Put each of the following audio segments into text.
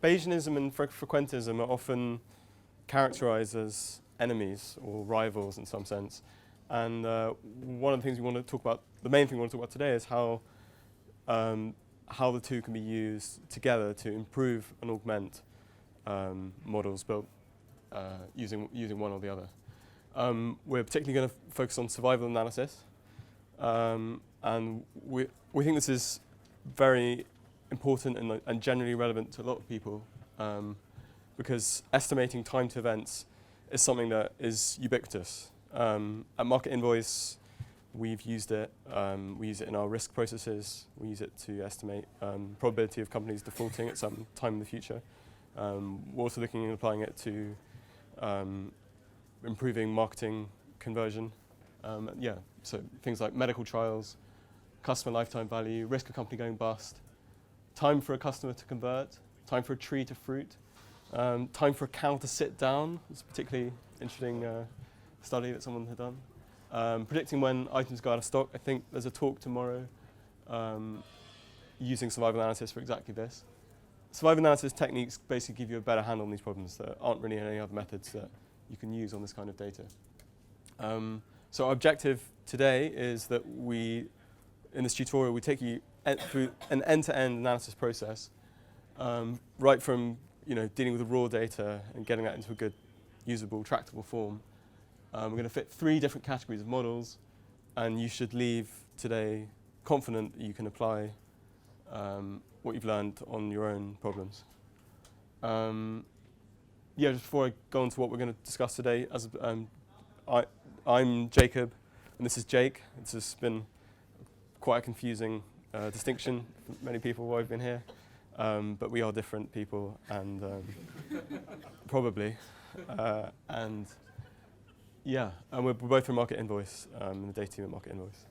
Bayesianism and frequentism are often characterized as enemies or rivals in some sense. And one of the things we want to talk about, the main thing we want to talk about today is how the two can be used together to improve and augment models built using one or the other. We're particularly going to focus on survival analysis, and we think this is very important and generally relevant to a lot of people, because estimating time to events is something that is ubiquitous. At Market Invoice, we've used it. We use it in our risk processes. We use it to estimate probability of companies defaulting at some time in the future. We're also looking and applying it to improving marketing conversion. So things like medical trials, customer lifetime value, risk of company going bust, time for a customer to convert, time for a tree to fruit, time for a cow to sit down. It's a particularly interesting study that someone had done. Predicting when items go out of stock. I think there's a talk tomorrow using survival analysis for exactly this. Survival analysis techniques basically give you a better handle on these problems. There aren't really any other methods that you can use on this kind of data. So our objective today is that in this tutorial, we take you through an end-to-end analysis process, right from dealing with the raw data and getting that into a good, usable, tractable form. We're going to fit 3 different categories of models, and you should leave today confident that you can apply what you've learned on your own problems. Just before I go on to what we're going to discuss today, I'm Jacob, and this is Jake. It's just been quite a confusing distinction for many people while I've been here, but we are different people, and probably, and we're both from Market Invoice, in the data team at Market Invoice.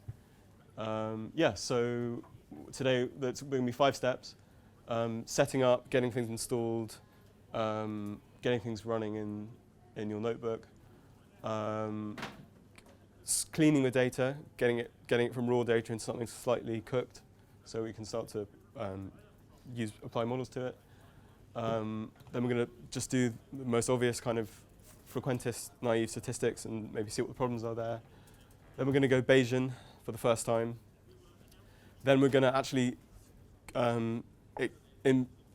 So today there's going to be 5 steps: setting up, getting things installed, getting things running in your notebook, cleaning the data, getting it from raw data into something slightly cooked, so we can start to apply models to it. Then we're going to just do the most obvious kind of frequentist naive statistics and maybe see what the problems are there. Then we're going to go Bayesian for the first time. Then we're going to actually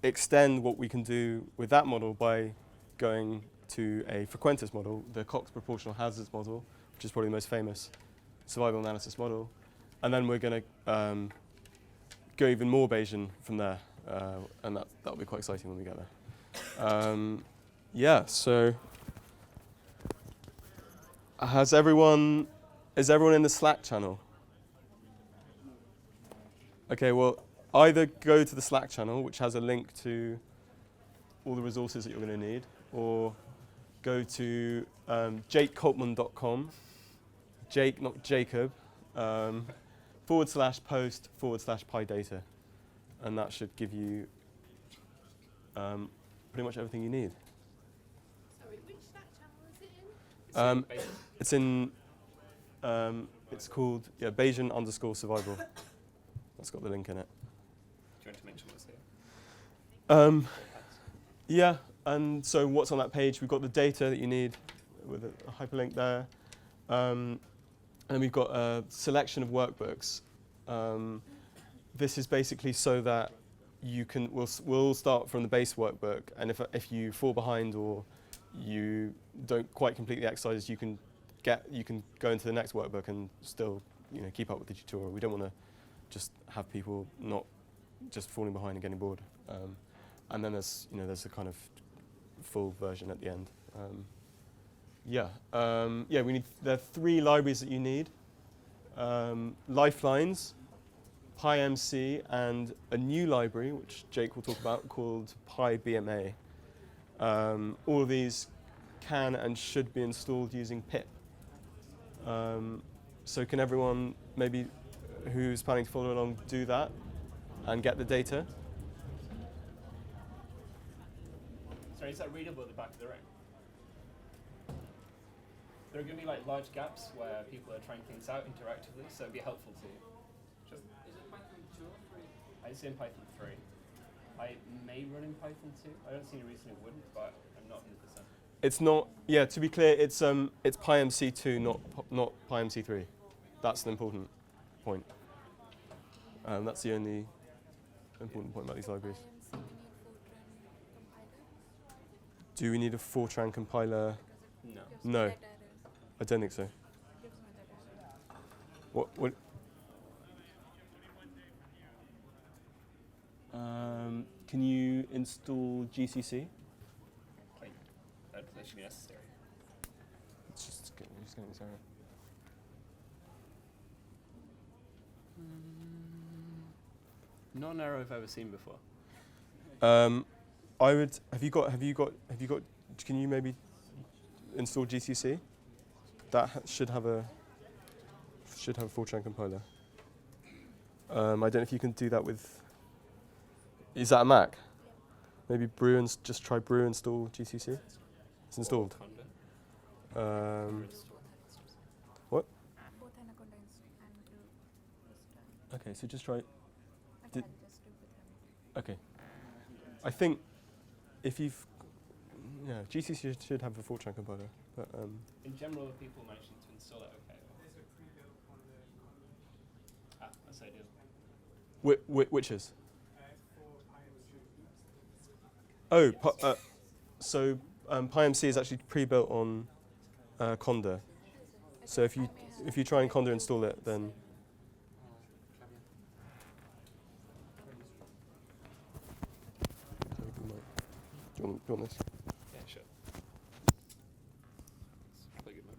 extend what we can do with that model by going to a frequentist model, the Cox proportional hazards model, which is probably the most famous survival analysis model. And then we're going to go even more Bayesian from there, and that'll be quite exciting when we get there. So is everyone in the Slack channel? Okay, well, either go to the Slack channel, which has a link to all the resources that you're going to need, or go to jakecoltman.com, Jake, not Jacob, /post/PyData, and that should give you pretty much everything you need. Sorry, which Slack channel is it in? It's in, it's called Bayesian_survival. That's got the link in it. Do you want to mention what's here? And so what's on that page? We've got the data that you need with a hyperlink there. And we've got a selection of workbooks. This is basically so that we'll start from the base workbook, and if you fall behind or you don't quite complete the exercises, you can go into the next workbook and still keep up with the tutorial. We don't want to just have people not just falling behind and getting bored. And then there's a kind of full version at the end. There are 3 libraries that you need: Lifelines, PyMC, and a new library which Jake will talk about called PyBMA. All of these can and should be installed using pip. So can everyone maybe who's planning to follow along do that and get the data? Sorry, is that readable at the back of the room? There are going to be large gaps where people are trying things out interactively, so it'd be helpful to. Is it Python 2 or 3? It's in Python 3. I may run in Python 2. I don't see any reason it wouldn't, but I'm not 100%. It's not. Yeah, to be clear, it's PyMC2, not PyMC3. That's the important point. That's the only important point about these libraries. Do we need a Fortran compiler? No. No, I don't think so. What? Can you install GCC? That should be necessary. It's just getting this error. Not an error I've ever seen before. I would. Have you got? Can you maybe install GCC? That should have a Fortran compiler. I don't know if you can do that with. Is that a Mac? Maybe just try brew install GCC. It's installed. What? Okay, so just try. Okay. I think if you've, GCC should have a Fortran compiler. But in general, are people managing to install it okay? That's ideal. Which is? Oh, so PyMC is actually pre-built on Conda. So if you try and Conda install it, then do you want this? Yeah, sure. Plug it in.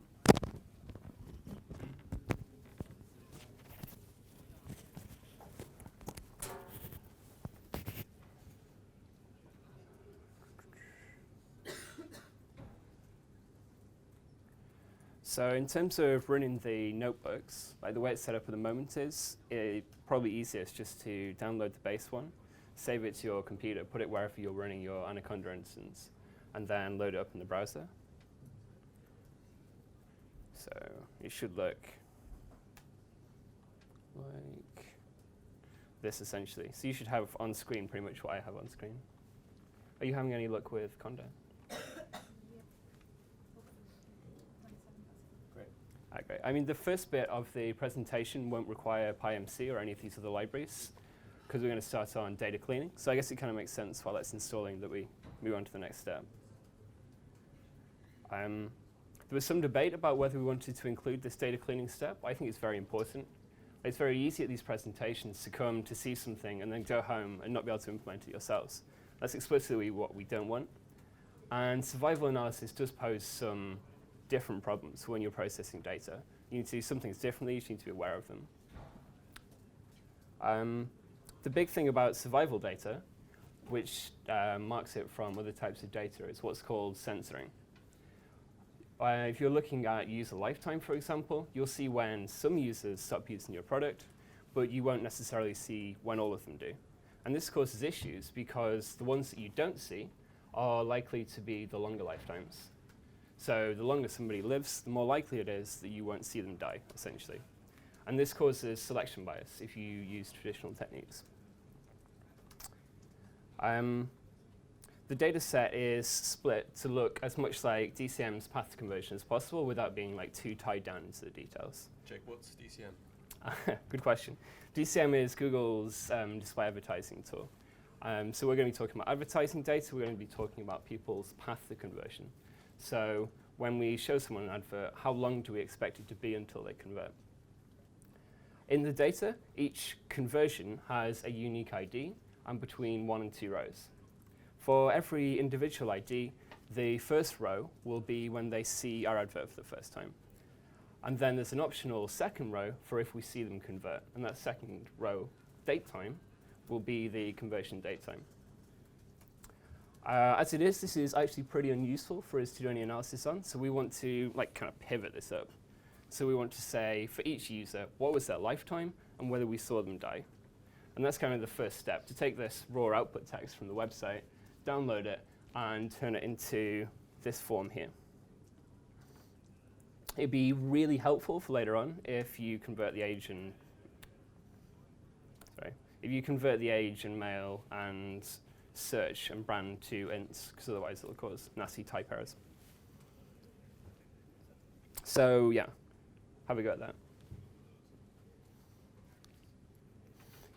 So in terms of running the notebooks, like the way it's set up at the moment is probably easiest just to download the base one, save it to your computer, put it wherever you're running your Anaconda instance, and then load it up in the browser. So it should look like this essentially. So you should have on screen pretty much what I have on screen. Are you having any luck with Conda? Great. I mean, the first bit of the presentation won't require PyMC or any of these other libraries because we're going to start on data cleaning. So I guess it kind of makes sense while that's installing that we move on to the next step. There was some debate about whether we wanted to include this data cleaning step. I think it's very important. It's very easy at these presentations to come to see something and then go home and not be able to implement it yourselves. That's explicitly what we don't want. And survival analysis does pose some different problems when you're processing data. You need to do some things differently, you need to be aware of them. The big thing about survival data, which marks it from other types of data, is what's called censoring. If you're looking at user lifetime, for example, you'll see when some users stop using your product, but you won't necessarily see when all of them do. And this causes issues because the ones that you don't see are likely to be the longer lifetimes. So the longer somebody lives, the more likely it is that you won't see them die, essentially. And this causes selection bias if you use traditional techniques. The data set is split to look as much like DCM's path to conversion as possible without being like too tied down into the details. Jake, what's DCM? Good question. DCM is Google's display advertising tool. So we're going to be talking about advertising data. We're going to be talking about people's path to conversion. So when we show someone an advert, how long do we expect it to be until they convert? In the data, each conversion has a unique ID and between 1 and 2 rows. For every individual ID, the first row will be when they see our advert for the first time. And then there's an optional second row for if we see them convert. And that second row, date time, will be the conversion date time. As it is, this is actually pretty unuseful for us to do any analysis on, so we want to kind of pivot this up. So we want to say, for each user, what was their lifetime and whether we saw them die. And that's kind of the first step, to take this raw output text from the website, download it, and turn it into this form here. It'd be really helpful for later on if you convert the age and male and search and brand to ints, because otherwise it'll cause nasty type errors. So yeah, have a go at that.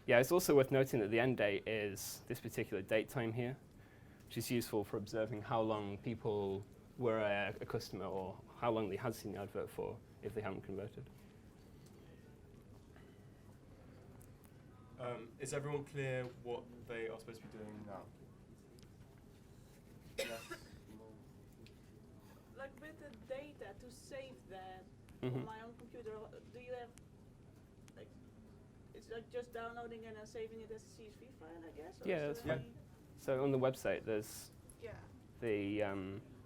Yeah, it's also worth noting that the end date is this particular date time here, which is useful for observing how long people were a customer or how long they had seen the advert for if they haven't converted. Is everyone clear what they are supposed to be doing now? Yes. Like with the data to save that Mhm. on my own computer, do you have like it's like just downloading and then saving it as a CSV file, I guess? Or Yeah, is that's there fine. So on the website, there's Yeah. the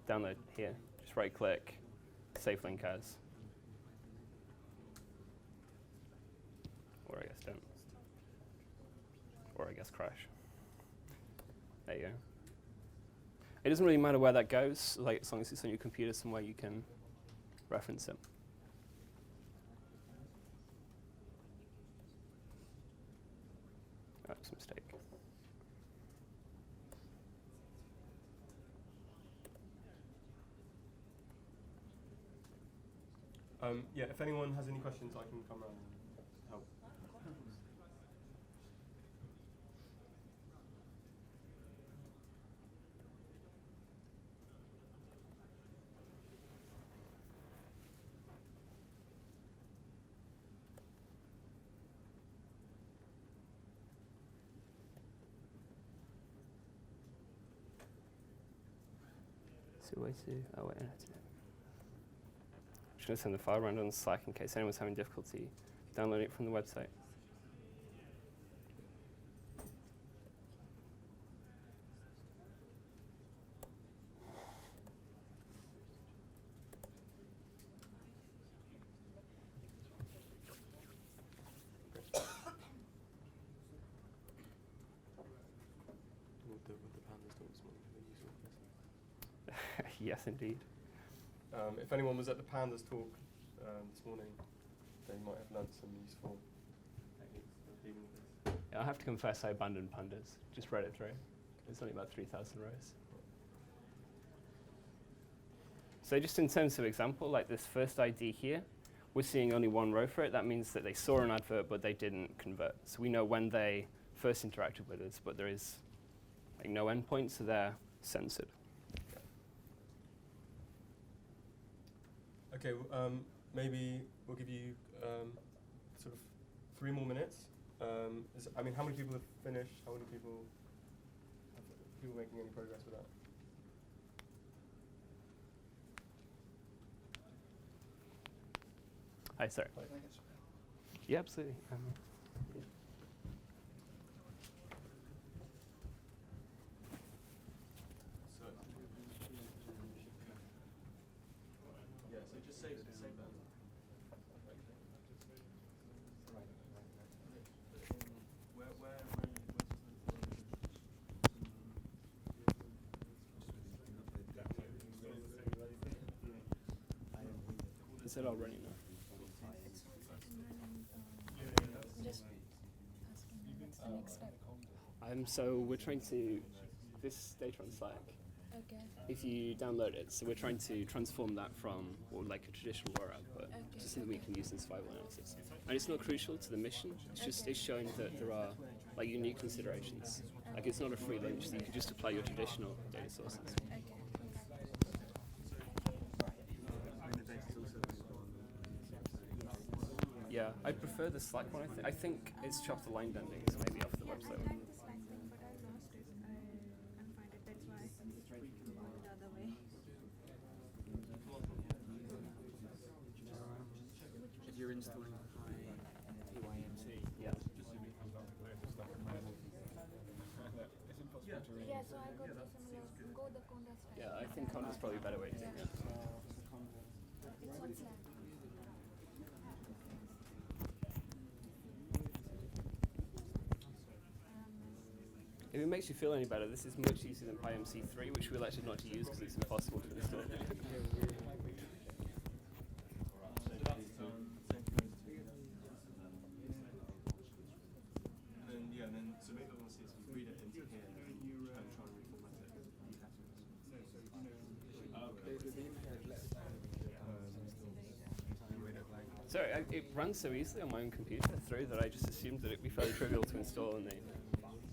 download here. Just right click, save link as. Or I guess don't. Or I guess crash. There you go. It doesn't really matter where that goes, like as long as it's on your computer somewhere you can reference it. That's a mistake. Yeah, if anyone has any questions, I can come around and help. So way to, oh wait, I have to. I'm just going to send the file around on Slack in case anyone's having difficulty downloading it from the website. With the pandas talk this morning, they use all this. Yes, indeed. If anyone was at the pandas talk this morning, they might have learnt some useful techniques for dealing with this. Yeah, I have to confess I abandoned pandas. Just read it through. It's only about 3,000 rows. So just in terms of example, like this first ID here, we're seeing only one row for it. That means that they saw an advert, but they didn't convert. So we know when they first interacted with us, but there is like no endpoint, so they're censored. Okay, maybe we'll give you sort of 3 more minutes. I mean, how many people have finished? How many people making any progress with that? Hi, sorry. Yeah, absolutely. Yeah. So, yeah, so just save that. Is it all running now? Just asking what's the next step. So we're trying to, this data on Slack, Okay. if you download it, so we're trying to transform that from like a traditional raw output to something we can use in survival analysis. And it's not crucial to the mission, it's just it's showing that there are like unique considerations. Like it's not a free lunch, so you can just apply your traditional data sources. Okay. Yeah, I prefer the Slack one. I think it's chopped aligned endings, maybe off the website. I like the Slack thing, but I lost it. I can't find it. That's why I found it the other way. If you're installing PYMC, Yeah. Yeah, so I got the similar Go the Conda style. Yeah, I think Conda's probably a better way to do it. It's on Slack. If it makes you feel any better, this is much easier than PyMC3, which we elected not to use because it's impossible to install. So maybe I want to see if we read it into here. Sorry, it runs so easily on my own computer through that I just assumed that it'd be fairly trivial to install and they.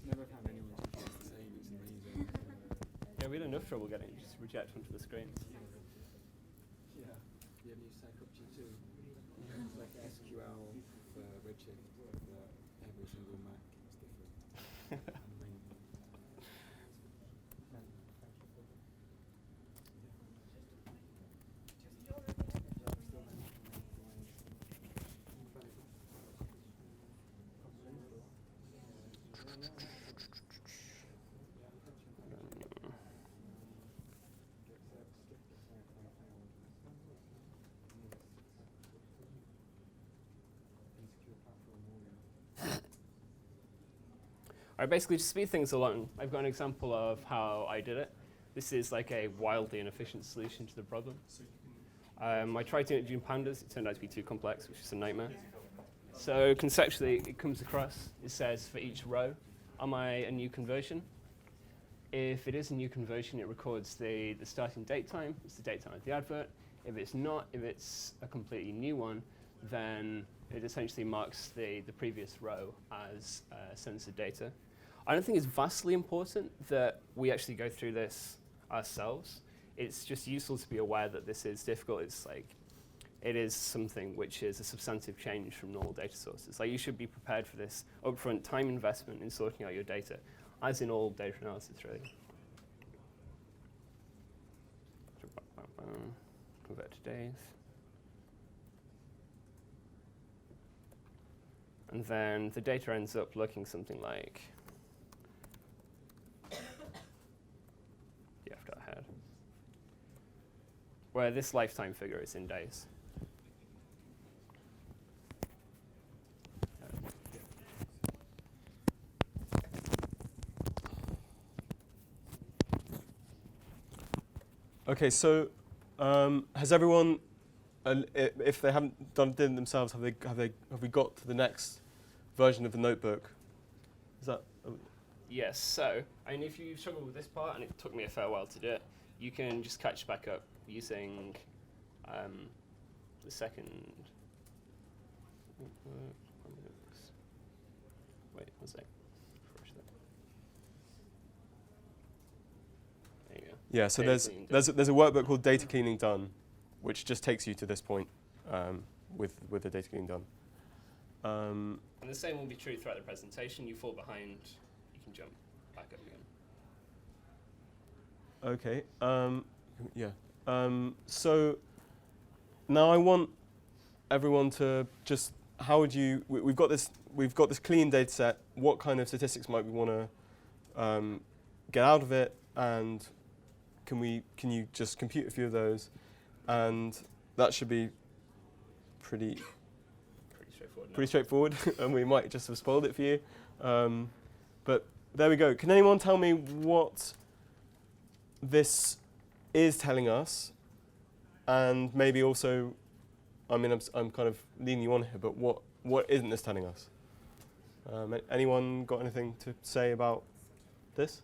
Never found anyone to say it's amazing. Yeah, we had enough trouble getting it just reject onto the screen. Yeah. You have new Psychopgy too. It's like SQL for Redshift for every single Mac. It's different. Alright, basically to speed things along, I've got an example of how I did it. This is like a wildly inefficient solution to the problem. I tried doing it using pandas. It turned out to be too complex, which is a nightmare. So conceptually, it comes across. It says for each row, am I a new conversion? If it is a new conversion, it records the starting date time. It's the date time of the advert. If it's not, if it's a completely new one, then it essentially marks the previous row as censored data. I don't think it's vastly important that we actually go through this ourselves. It's just useful to be aware that this is difficult. It's like, it is something which is a substantive change from normal data sources. Like, you should be prepared for this upfront time investment in sorting out your data, as in all data analysis, really. Convert to days. And then the data ends up looking something like ahead, where this lifetime figure is in days. Okay, so has everyone, if they haven't done it themselves, have we got to the next version of the notebook? Is that? Yes. So, and if you struggle with this part, and it took me a fair while to do it, you can just catch back up using the second. Wait, one sec. There you go. Yeah. So Data cleaning done. there's a workbook called Data Cleaning Done, which just takes you to this point with the data cleaning done. And the same will be true throughout the presentation. You fall behind, you can jump back up again. Okay. Yeah. So now I want everyone to just, how would you? We've got this clean data set. What kind of statistics might we want to get out of it? And can you just compute a few of those? And that should be pretty straightforward, and we might just have spoiled it for you. But there we go. Can anyone tell me what this is telling us? And maybe also, I mean, I'm kind of leading you on here, but what isn't this telling us? Anyone got anything to say about this?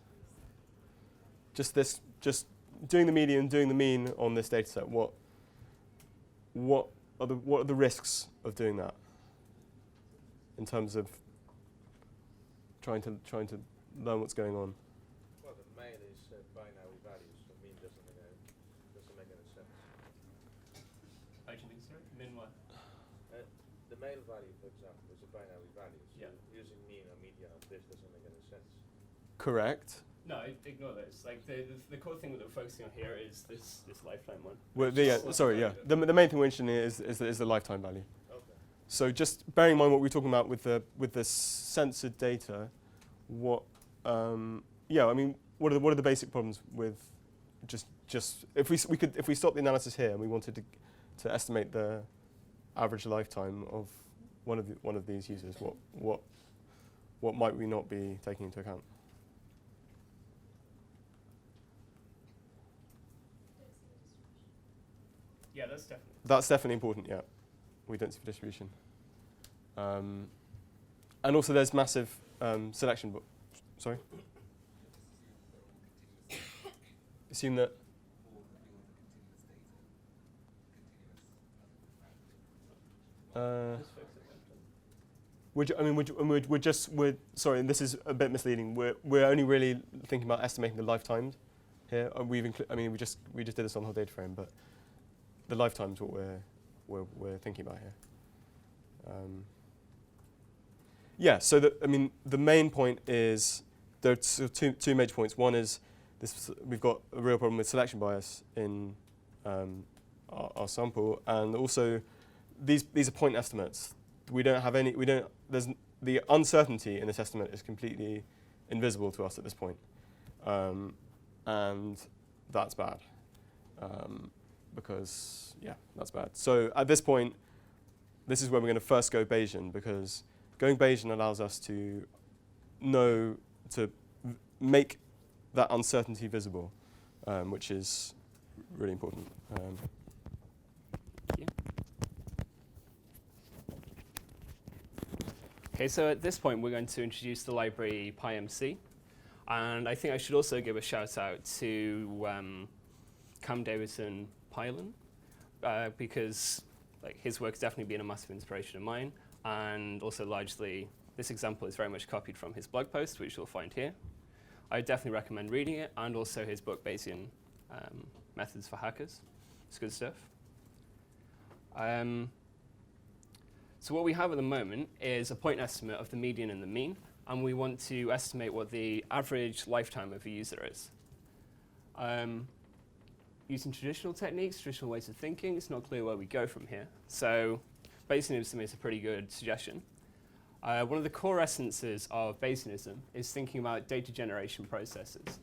Just doing the median, doing the mean on this data set. What are the risks of doing that? In terms of trying to learn what's going on. Well, the mail is binary values, so mean doesn't make any sense. How do you mean, sorry? Min what? The mail value, for example, is a binary value. So Yeah. using mean or median of this doesn't make any sense. Correct. No, ignore those. Like the core thing that we're focusing on here is this lifetime one. Well, sorry, yeah. The main thing we're interested in is the lifetime value. Okay. So just bearing in mind what we're talking about with the censored data, what I mean, what are the basic problems with just if we stop the analysis here and we wanted to estimate the average lifetime of one of these users, what might we not be taking into account? Yeah, that's definitely important. Yeah, we don't see the distribution, and also there's massive selection. Sorry. assume that. Sorry, and this is a bit misleading. We're only really thinking about estimating the lifetimes here. We just did this on the whole data frame, but the lifetime's what we're thinking about here. Yeah. So the main point is there are two major points. One is this: we've got a real problem with selection bias in our sample, and also these are point estimates. We don't have any. There's the uncertainty in this estimate is completely invisible to us at this point, and that's bad. Because that's bad. So at this point, this is where we're going to first go Bayesian, because going Bayesian allows us to make that uncertainty visible, which is really important. Okay, so at this point, we're going to introduce the library PyMC. And I think I should also give a shout out to Cam Davidson Pylon, because his work has definitely been a massive inspiration of mine. And also largely, this example is very much copied from his blog post, which you'll find here. I would definitely recommend reading it, and also his book, Bayesian Methods for Hackers. It's good stuff. So what we have at the moment is a point estimate of the median and the mean, and we want to estimate what the average lifetime of a user is. Using traditional techniques, traditional ways of thinking, it's not clear where we go from here. So Bayesianism is a pretty good suggestion. One of the core essences of Bayesianism is thinking about data generation processes.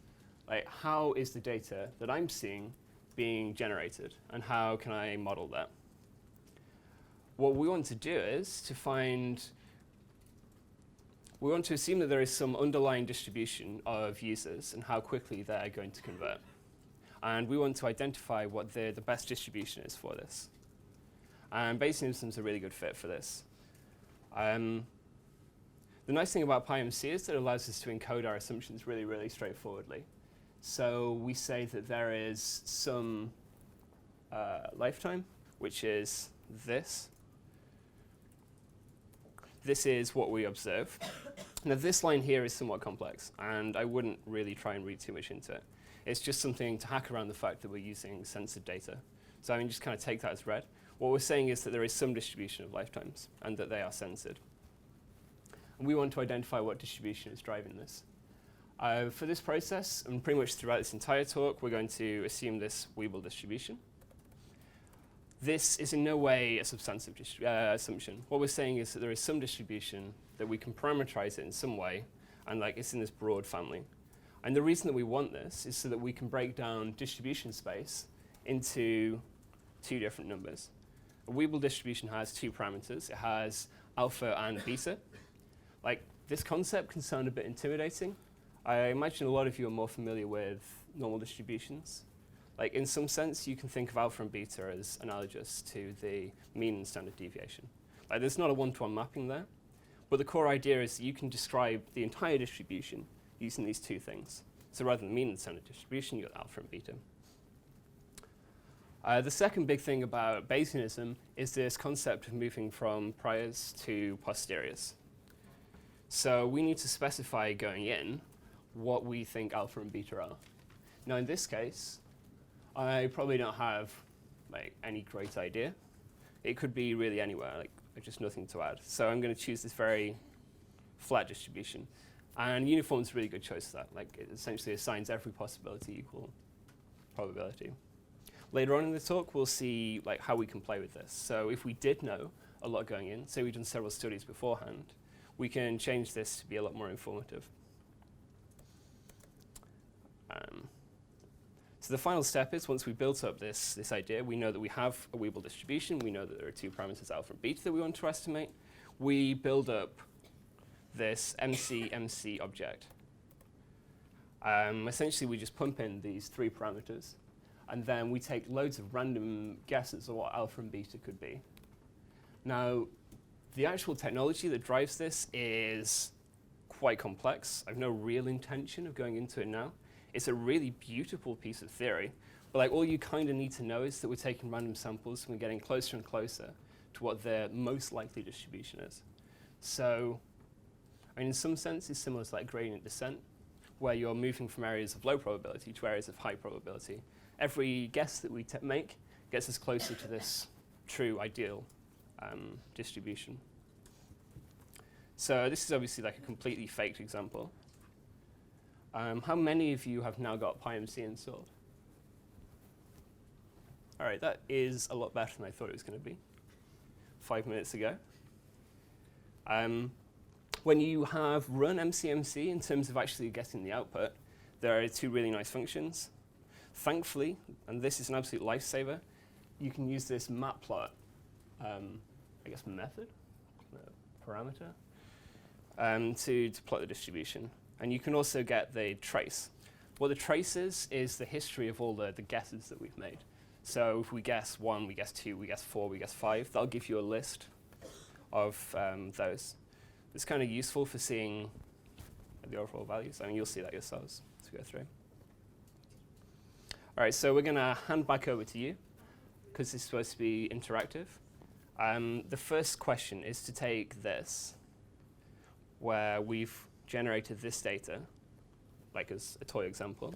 Like, how is the data that I'm seeing being generated, and how can I model that? What we want to do is we want to assume that there is some underlying distribution of users and how quickly they're going to convert. And we want to identify what the best distribution is for this. And Bayesianism is a really good fit for this. The nice thing about PyMC is that it allows us to encode our assumptions really, really straightforwardly. So we say that there is some lifetime, which is this. This is what we observe. Now, this line here is somewhat complex, and I wouldn't really try and read too much into it. It's just something to hack around the fact that we're using censored data. So just kind of take that as read. What we're saying is that there is some distribution of lifetimes, and that they are censored. And we want to identify what distribution is driving this. For this process, and pretty much throughout this entire talk, we're going to assume this Weibull distribution. This is in no way a substantive assumption. What we're saying is that there is some distribution, that we can parameterize it in some way, and it's in this broad family. And the reason that we want this is so that we can break down distribution space into two different numbers. A Weibull distribution has two parameters. It has alpha and beta. This concept can sound a bit intimidating. I imagine a lot of you are more familiar with normal distributions. In some sense, you can think of alpha and beta as analogous to the mean and standard deviation. There's not a one-to-one mapping there, but the core idea is that you can describe the entire distribution using these two things. So rather than mean and standard distribution, you've got alpha and beta. The second big thing about Bayesianism is this concept of moving from priors to posteriors. So we need to specify going in what we think alpha and beta are. Now in this case, I probably don't have any great idea. It could be really anywhere, just nothing to add. So I'm going to choose this very flat distribution. And uniform is a really good choice for that. It essentially assigns every possibility equal probability. Later on in the talk, we'll see how we can play with this. So if we did know a lot going in, say we've done several studies beforehand, we can change this to be a lot more informative. So the final step is, once we've built up this idea, we know that we have a Weibull distribution, we know that there are two parameters, alpha and beta, that we want to estimate. We build up this MC object. Essentially, we just pump in these three parameters, and then we take loads of random guesses of what alpha and beta could be. Now, the actual technology that drives this is quite complex. I've no real intention of going into it now. It's a really beautiful piece of theory, but like all you kind of need to know is that we're taking random samples and we're getting closer and closer to what the most likely distribution is. So, I mean, in some sense, it's similar to like gradient descent, where you're moving from areas of low probability to areas of high probability. Every guess that we make gets us closer to this true ideal distribution. So this is obviously like a completely faked example. How many of you have now got PyMC installed? All right, that is a lot better than I thought it was going to be 5 minutes ago. When you have run MCMC in terms of actually getting the output, there are two really nice functions. Thankfully, and this is an absolute lifesaver, you can use this matplot, I guess method, parameter, to plot the distribution. And you can also get the trace. What the trace is the history of all the guesses that we've made. So if we guess 1, we guess 2, we guess 4, we guess 5, that'll give you a list of those. It's kind of useful for seeing the overall values. I mean, you'll see that yourselves as we go through. All right, so we're going to hand back over to you, because this is supposed to be interactive. The first question is to take this, where we've generated this data, like as a toy example,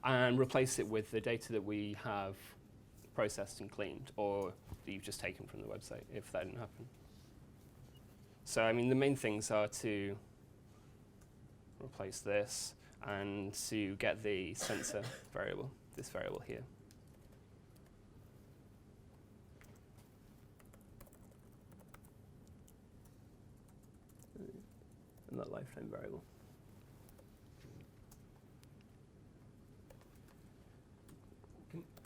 and replace it with the data that we have processed and cleaned, or that you've just taken from the website, if that didn't happen. So, I mean, the main things are to replace this and to get the sensor variable, this variable here. And that lifetime variable.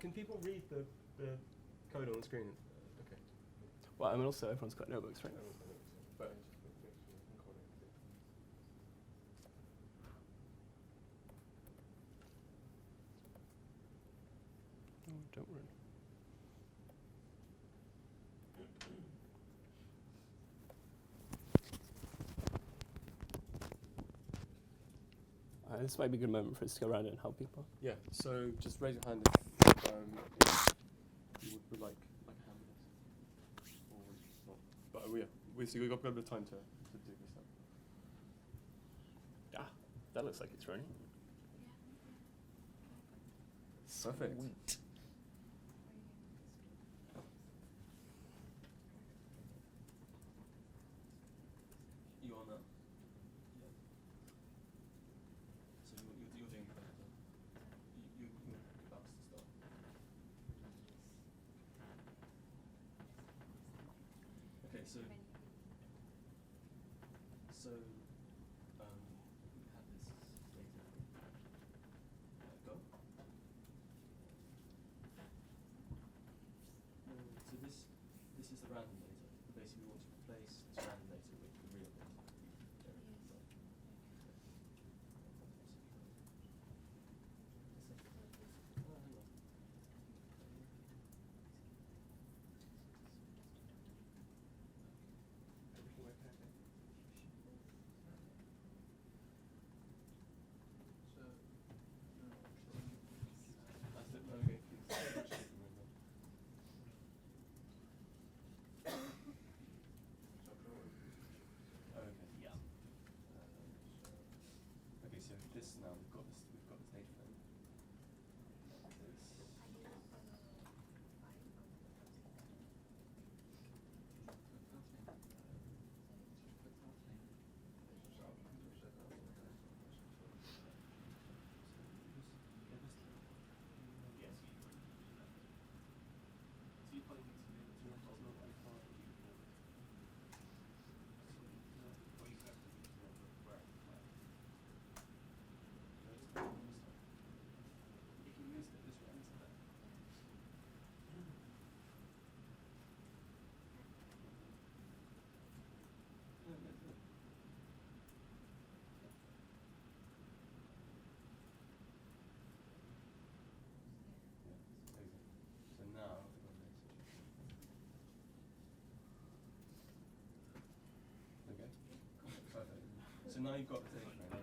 Can people read the code on the screen? Okay. Well, I mean, also everyone's got notebooks, right? But Don't worry. This might be a good moment for us to go around and help people. yeah, so just raise your hand if you would like a hand with this. Or not. But yeah, we've got a bit of time to do this now. Ah, that looks like it's running. Perfect. Sweet. You on that? Yeah. So you're doing better. You're about to start. Okay, so we have this data. Go. So this is the random data. Basically, we want to replace this random data with the real data. This now we've got this data frame. So now, okay, perfect. So now you've got the data frame.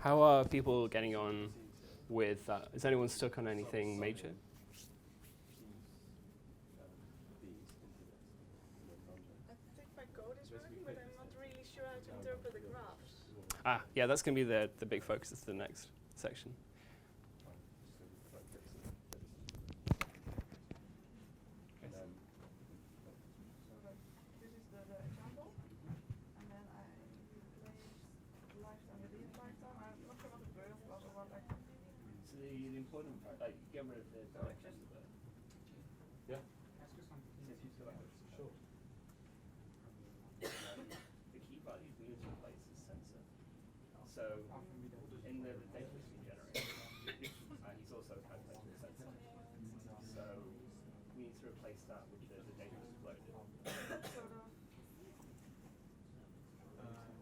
How are people getting on with that? Is anyone stuck on anything major? I think my code is working, but I'm not really sure how to interpret the graphs. Yeah, that's going to be the big focus of the next section. This is the example, and then I replace lifetime with lead lifetime. I'm not sure what the birth was or what I can. So the employment part, like get rid of the directions of it. Yeah. Sure. The key value we need to replace is sensor. So in the data that's been generated, he's also calculating the sensor. So we need to replace that with the data that's loaded. Sort of.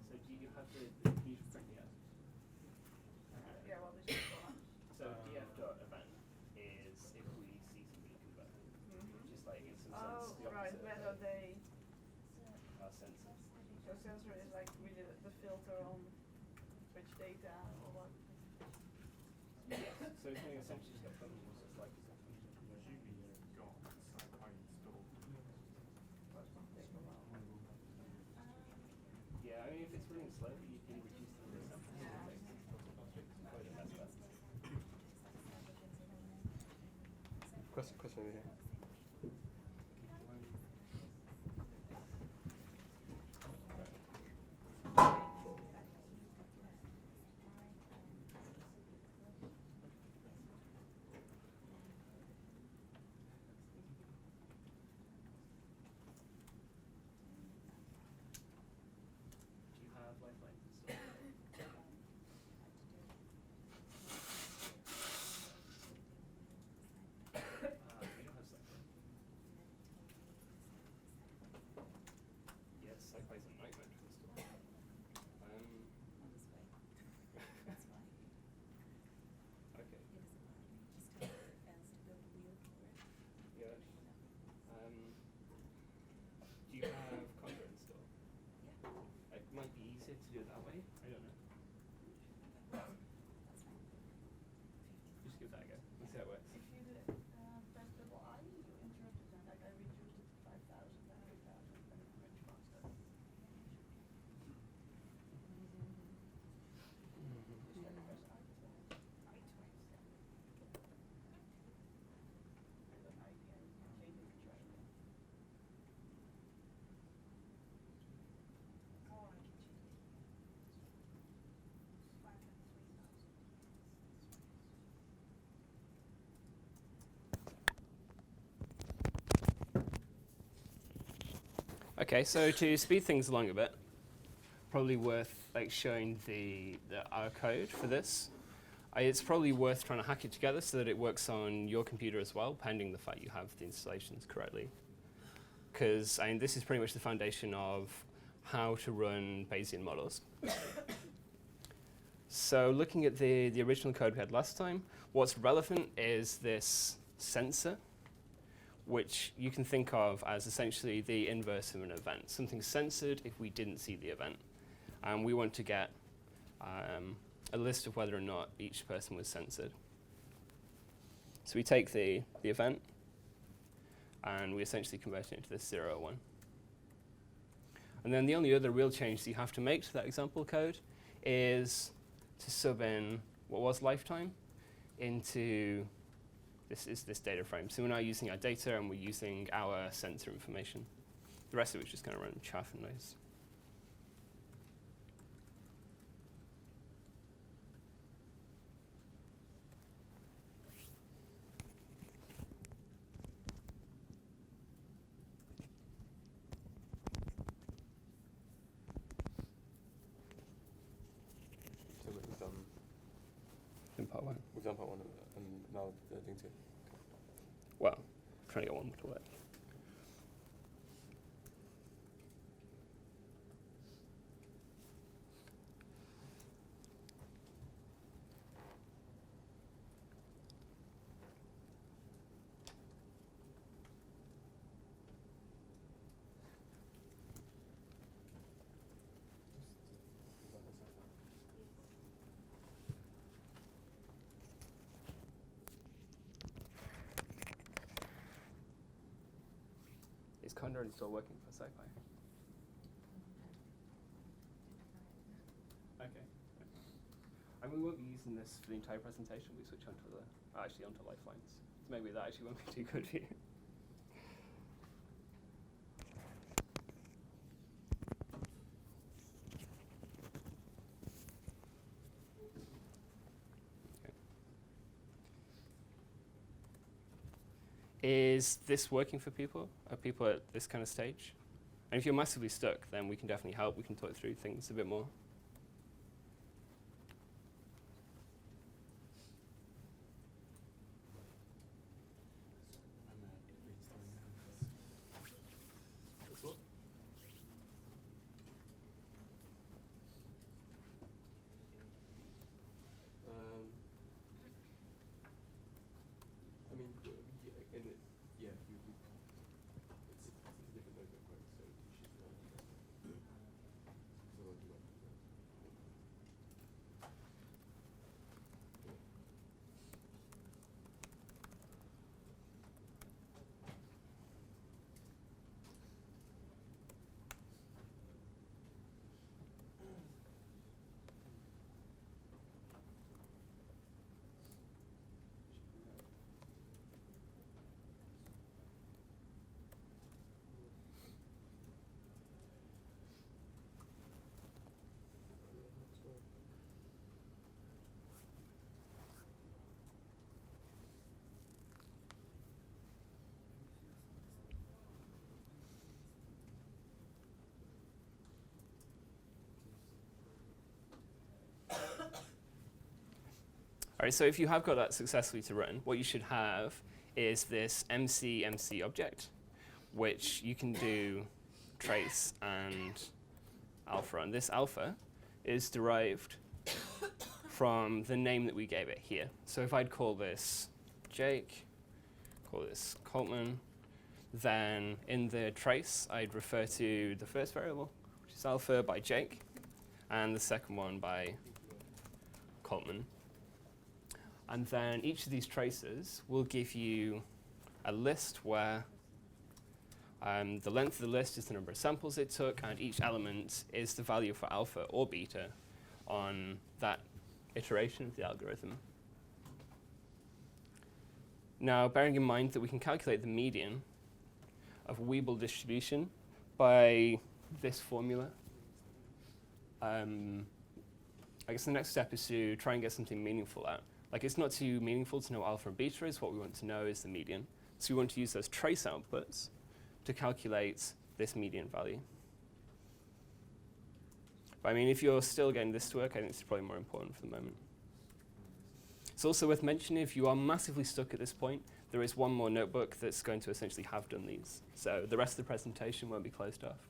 So do you have the key for printing out? Yeah, well, this is one. So df.event is if we see something convert. Just like in some sense the Right. opposite Whether of they. our sensor. So sensor is like really the filter on which data or what. Yes. So it's going to essentially just get functions just like yeah, I mean if it's running slowly you can reduce the samples. Question over here. Do you have Lifeline installed? We don't have Cypher. Yes, Cypher is a nightmare to install. Okay. Yeah. Do you have Conjure installed? It might be easier to do it that way. I don't know. Just give that a go. Let's see how it works. If you did press double I, you interrupted them. Like I reduced it to 5,000 and 8,000 and much faster. Just like press I twice. And then I can change the track. Oh, I can change it. 5 and 3,000. Okay, so to speed things along a bit, probably worth like showing our code for this. It's probably worth trying to hack it together so that it works on your computer as well, pending the fact you have the installations correctly. Because I mean, this is pretty much the foundation of how to run Bayesian models. So looking at the original code we had last time, what's relevant is this sensor, which you can think of as essentially the inverse of an event. Something censored if we didn't see the event. And we want to get a list of whether or not each person was censored. So we take the event, and we essentially convert it into this 0 or 1. And then the only other real change that you have to make to that example code is to sub in what was lifetime into this data frame. So we're now using our data and we're using our sensor information. The rest of it is just going to run chaff and noise. So we've done In part 1. we've done part one and now doing two. Well, trying to get one more to work. Conda install working for SciPy? Okay. And we won't be using this for the entire presentation. We switch onto onto Lifelines. So maybe that actually won't be too good for you. Is this working for people? Are people at this kind of stage? And if you're massively stuck, then we can definitely help. We can talk through things a bit more. I'm brainstorming now. That's what? I mean, yeah, it's a different notebook, right? So you should so I'll do that. All right, so if you have got that successfully to run, what you should have is this MC object, which you can do trace and alpha on. This alpha is derived from the name that we gave it here. So if I'd call this Jake, call this Coltman, then in the trace, I'd refer to the first variable, which is alpha by Jake, and the second one by Coltman. And then each of these traces will give you a list where the length of the list is the number of samples it took, and each element is the value for alpha or beta on that iteration of the algorithm. Now, bearing in mind that we can calculate the median of a Weibull distribution by this formula, I guess the next step is to try and get something meaningful out. Like, it's not too meaningful to know alpha and beta is. What we want to know is the median. So we want to use those trace outputs to calculate this median value. But I mean, if you're still getting this to work, I think it's probably more important for the moment. It's also worth mentioning, if you are massively stuck at this point, there is one more notebook that's going to essentially have done these. So the rest of the presentation won't be closed off.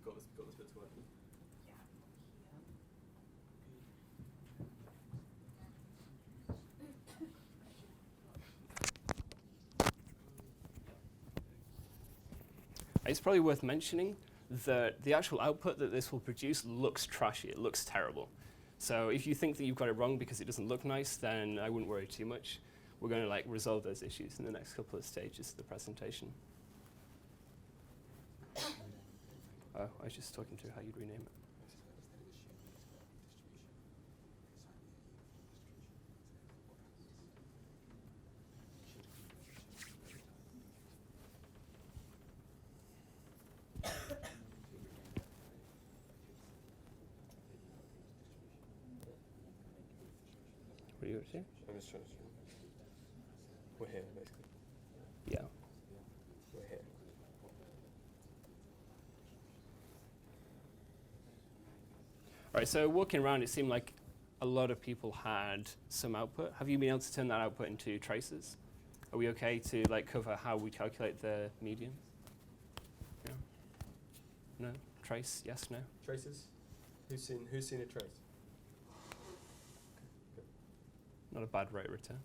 Got this bit to work. It's probably worth mentioning that the actual output that this will produce looks trashy. It looks terrible. So if you think that you've got it wrong because it doesn't look nice, then I wouldn't worry too much. We're going to resolve those issues in the next couple of stages of the presentation. Oh, I was just talking to how you'd rename it. What are you up to? I'm just trying to. We're here, basically. Yeah. We're here. All right, so walking around, it seemed like a lot of people had some output. Have you been able to turn that output into traces? Are we okay to like cover how we calculate the median? Yeah. No? Trace? Yes, no? Traces? Who's seen a trace? Not a bad rate of return.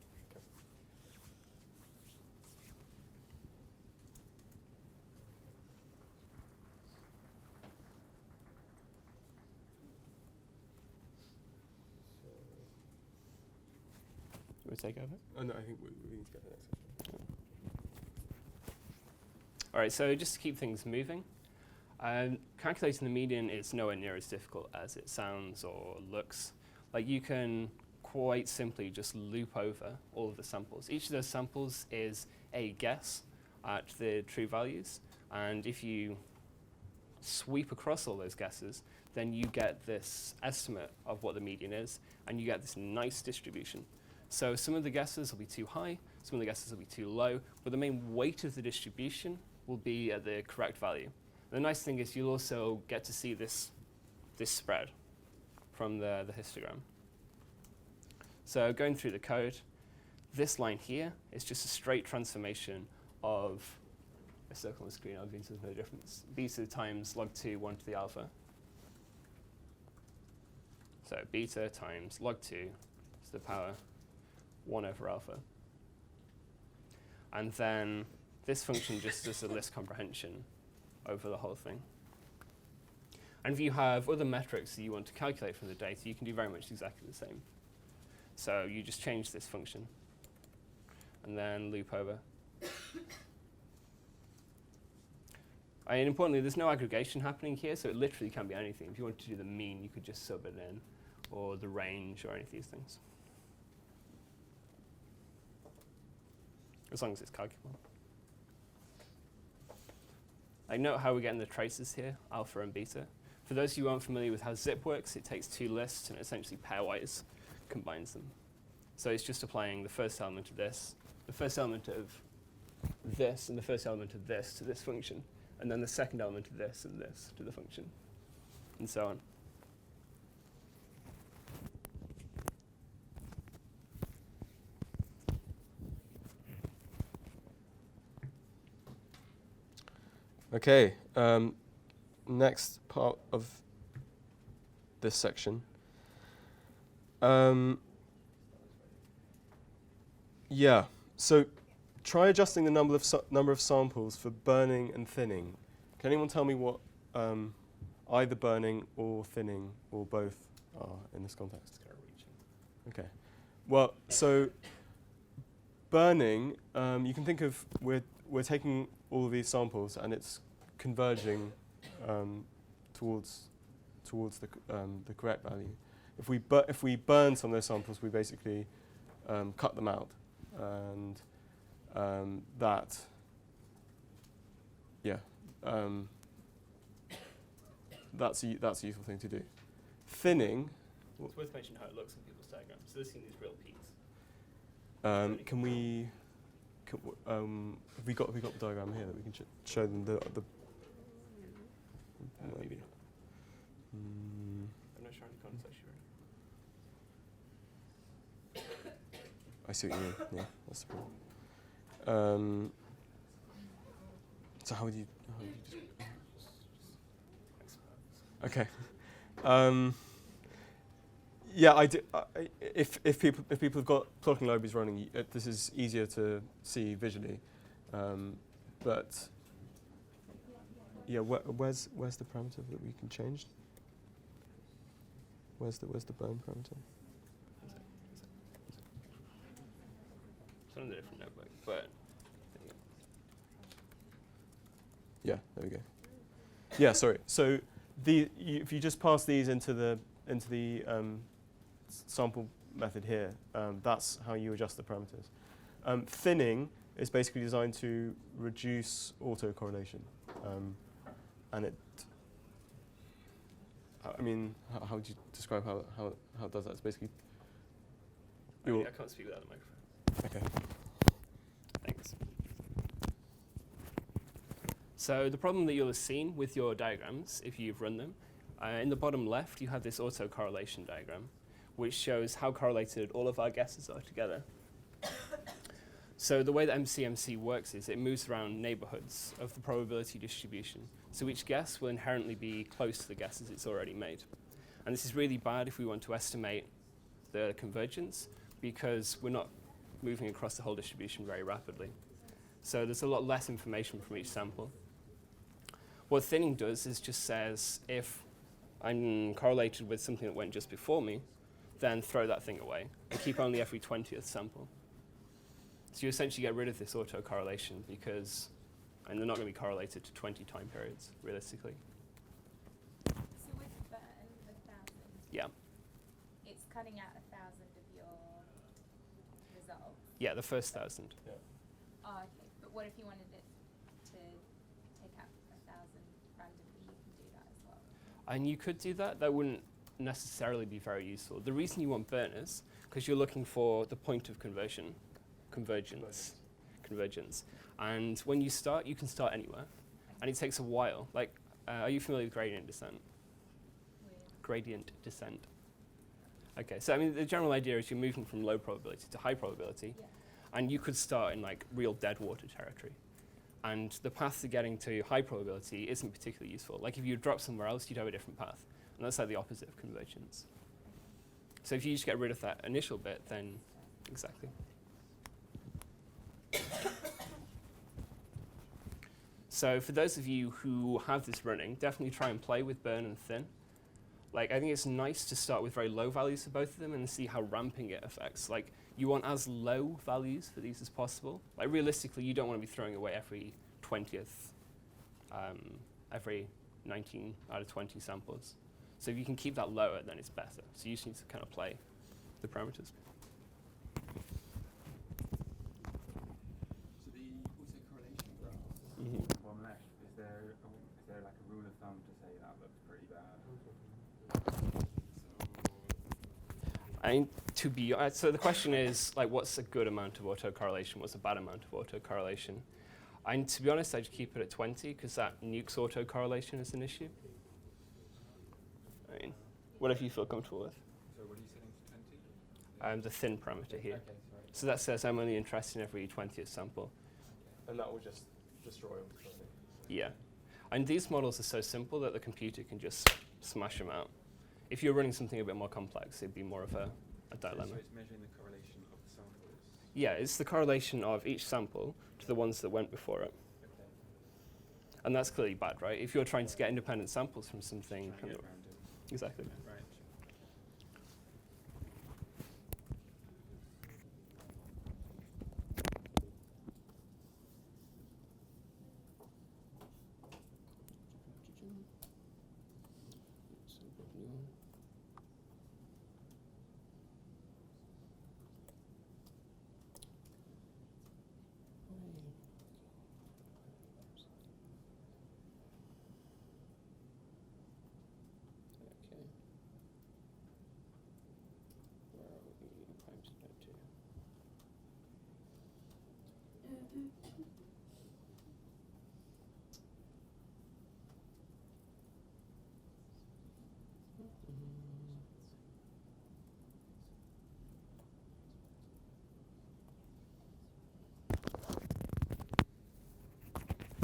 Do we take over? Oh no, I think we need to get to the next section. All right, so just to keep things moving, calculating the median is nowhere near as difficult as it sounds or looks. Like you can quite simply just loop over all of the samples. Each of those samples is a guess at the true values, and if you sweep across all those guesses, then you get this estimate of what the median is, and you get this nice distribution. So some of the guesses will be too high, some of the guesses will be too low, but the main weight of the distribution will be at the correct value. The nice thing is you'll also get to see this spread from the histogram. So going through the code, this line here is just a straight transformation of a circle on the screen. Obviously, there's no difference. Beta times log 2, 1 to the alpha. So beta times log 2 to the power 1 over alpha. And then this function just does a list comprehension over the whole thing. And if you have other metrics that you want to calculate from the data, you can do very much exactly the same. So you just change this function and then loop over. And importantly, there's no aggregation happening here, so it literally can be anything. If you wanted to do the mean, you could just sub it in, or the range, or any of these things. As long as it's calculable. I note how we're getting the traces here, alpha and beta. For those of you who aren't familiar with how zip works, it takes two lists and essentially pairwise combines them. So it's just applying the first element of this, the first element of this, and the first element of this to this function, and then the second element of this and this to the function, and so on. Okay, next part of this section. Yeah, so try adjusting the number of samples for burning and thinning. Can anyone tell me what either burning or thinning or both are in this context? Okay, well, so burning, you can think of we're taking all of these samples and it's converging towards the correct value. If we burn some of those samples, we basically cut them out, and that's a useful thing to do. Thinning. It's worth mentioning how it looks in people's diagrams. So this thing is real peaks. Have we got the diagram here that we can show them the Maybe not. I'm not sure how the context you're in. I see what you mean. Yeah, that's the problem. So how would you okay. Yeah, if people have got plotting libraries running, this is easier to see visually. But yeah, where's the parameter that we can change? Where's the burn parameter? It's on a different notebook, but Yeah, there we go. Yeah, sorry. So if you just pass these into the sample method here, that's how you adjust the parameters. Thinning is basically designed to reduce autocorrelation, and it. I mean, how would you describe how it does that? It's basically. I can't speak without the microphone. Okay. Thanks. So the problem that you'll have seen with your diagrams, if you've run them, In the bottom left, you have this autocorrelation diagram, which shows how correlated all of our guesses are together. So the way that MCMC works is it moves around neighborhoods of the probability distribution. So each guess will inherently be close to the guesses it's already made. And this is really bad if we want to estimate the convergence, because we're not moving across the whole distribution very rapidly. So there's a lot less information from each sample. What thinning does is just says, if I'm correlated with something that went just before me, then throw that thing away and keep only every 20th sample. So you essentially get rid of this autocorrelation because they're not going to be correlated to 20 time periods, realistically. So with burn, 1,000, Yeah. it's cutting out 1,000 of your results. Yeah, the first 1,000. Oh, okay. But what if you wanted it to take out 1,000 randomly? You can do that as well. And you could do that. That wouldn't necessarily be very useful. The reason you want burners, because you're looking for the point of convergence. And when you start, you can start anywhere. And it takes a while. Like, are you familiar with gradient descent? Gradient descent. Okay, so I mean, the general idea is you're moving from low probability to high probability. Yeah. And you could start in like real dead water territory. And the path to getting to high probability isn't particularly useful. Like if you drop somewhere else, you'd have a different path. And that's like the opposite of convergence. So if you just get rid of that initial bit, then exactly. So for those of you who have this running, definitely try and play with burn and thin. Like, I think it's nice to start with very low values for both of them and see how ramping it affects. Like, you want as low values for these as possible. Like, realistically, you don't want to be throwing away every 20th, every 19 out of 20 samples. So if you can keep that lower, then it's better. So you just need to kind of play the parameters. So the autocorrelation graph, Mm-hmm. One left. Is there like a rule of thumb to say that looks pretty bad? So the question is, like, what's a good amount of autocorrelation? What's a bad amount of autocorrelation? And to be honest, I just keep it at 20 because that nukes autocorrelation as an issue. I mean, whatever you feel comfortable with. So what are you setting to 20? The thin parameter here. Okay, sorry. So that says I'm only interested in every 20th sample. And that will just destroy them. Yeah. And these models are so simple that the computer can just smash them out. If you're running something a bit more complex, it'd be more of a dilemma. So it's measuring the correlation of the samples. Yeah, it's the correlation of each sample to the ones that went before it. Okay. And that's clearly bad, right? If you're trying to get independent samples from something. Trying to get random. Exactly. Right.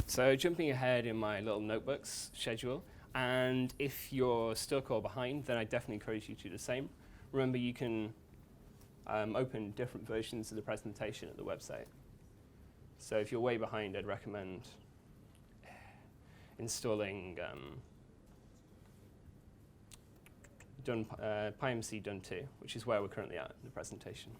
So jumping ahead in my little notebooks schedule, and if you're stuck or behind, then I definitely encourage you to do the same. Remember, you can open different versions of the presentation at the website. So if you're way behind, I'd recommend installing PyMC Done 2, which is where we're currently at in the presentation.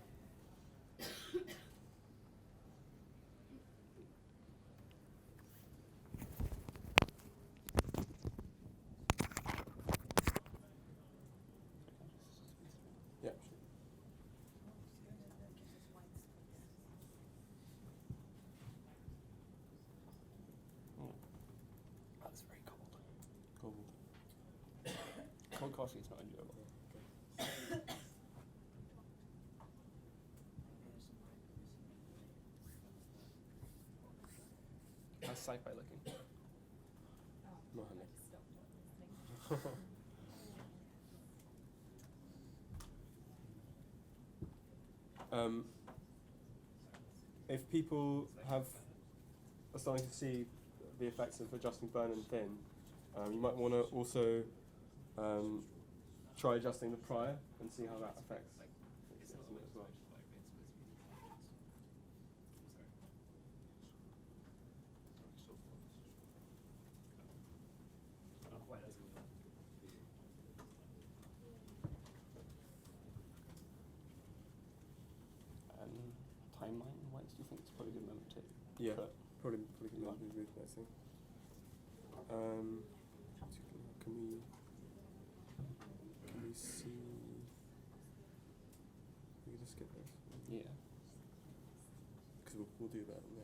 Yeah. That's very cold. Cool. Cold coffee is not enjoyable. How's sci-fi looking? Not handy. if people are starting to see the effects of adjusting burn and thin, you might want to also try adjusting the prior and see how that affects the estimate as well. Timeline-wise, do you think it's probably a good moment to Yeah, put? probably can move next thing. Can we see? We can just skip this. Yeah. Because we'll do that at the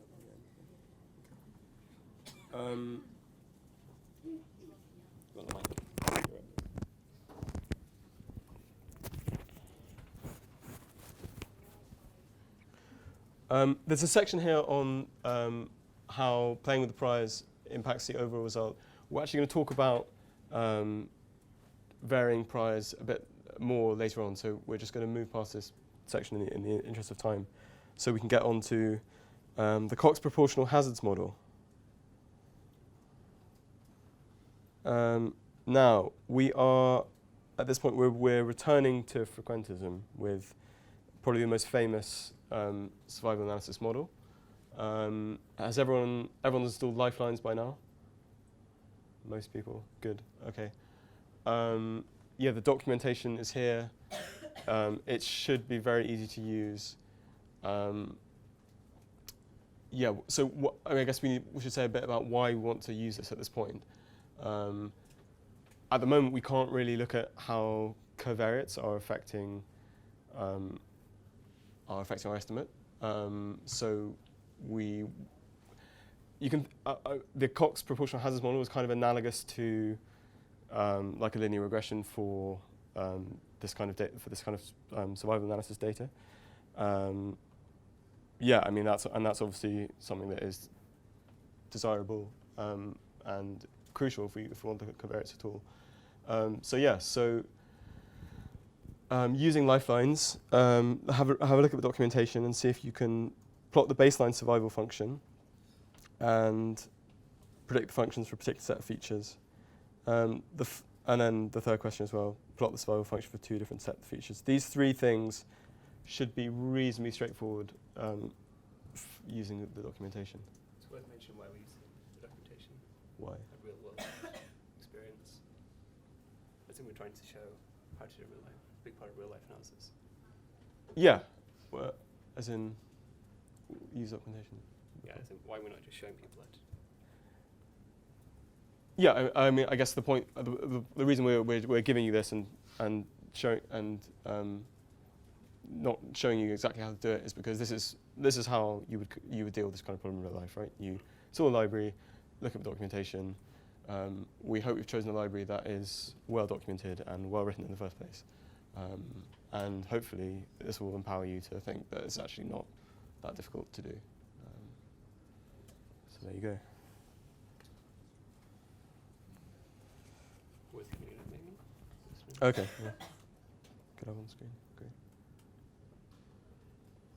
end. Got the mic. There's a section here on how playing with the priors impacts the overall result. We're actually going to talk about varying priors a bit more later on, so we're just going to move past this section in the interest of time, so we can get on to the Cox proportional hazards model. Now, we are, at this point, we're returning to frequentism with probably the most famous survival analysis model. Has everyone installed Lifelines by now? Most people, good, okay. Yeah, the documentation is here. It should be very easy to use. Yeah, so I guess we should say a bit about why we want to use this at this point. At the moment, we can't really look at how covariates are affecting our estimate. So the Cox proportional hazards model is kind of analogous to like a linear regression for this kind of data, for this kind of survival analysis data. Yeah, I mean that's obviously something that is desirable and crucial if we want to look at covariates at all. Using Lifelines, have a look at the documentation and see if you can plot the baseline survival function and predict the functions for a particular set of features. And then the third question as well, plot the survival function for two different set of features. These three things should be reasonably straightforward using the documentation. It's worth mentioning why we use the documentation. Why? A real world experience. I think we're trying to show how to do real life, big part of real life analysis. Yeah, well, as in use documentation. Yeah, I think why we're not just showing people that. Yeah, I mean, I guess the point, the reason we're giving you this and showing and not showing you exactly how to do it is because this is how you would deal with this kind of problem in real life, right? You saw a library, look at the documentation. We hope we've chosen a library that is well documented and well written in the first place, and hopefully this will empower you to think that it's actually not that difficult to do. So there you go. Worth giving it maybe. Okay. Yeah. Could have on screen. Great.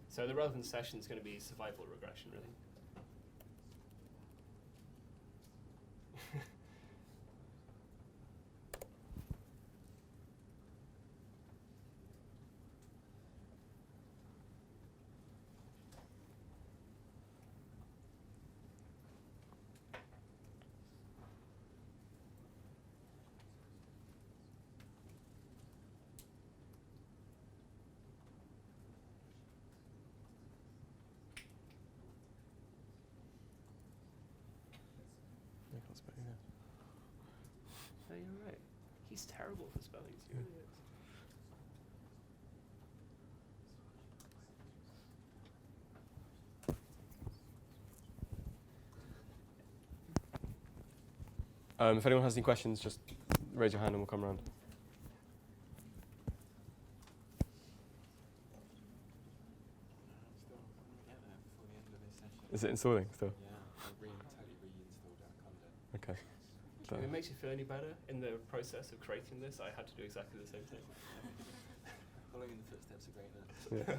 So the relevant session is going to be survival regression, really. No, you're right. He's terrible for spellings. He really is. If anyone has any questions, just raise your hand and we'll come around. Still, I'm gonna get there before the end of this session. Is it installing still? Yeah, I've totally reinstalled our content. Okay. If it makes you feel any better, in the process of creating this, I had to do exactly the same thing. Following in the footsteps of greatness. Yeah.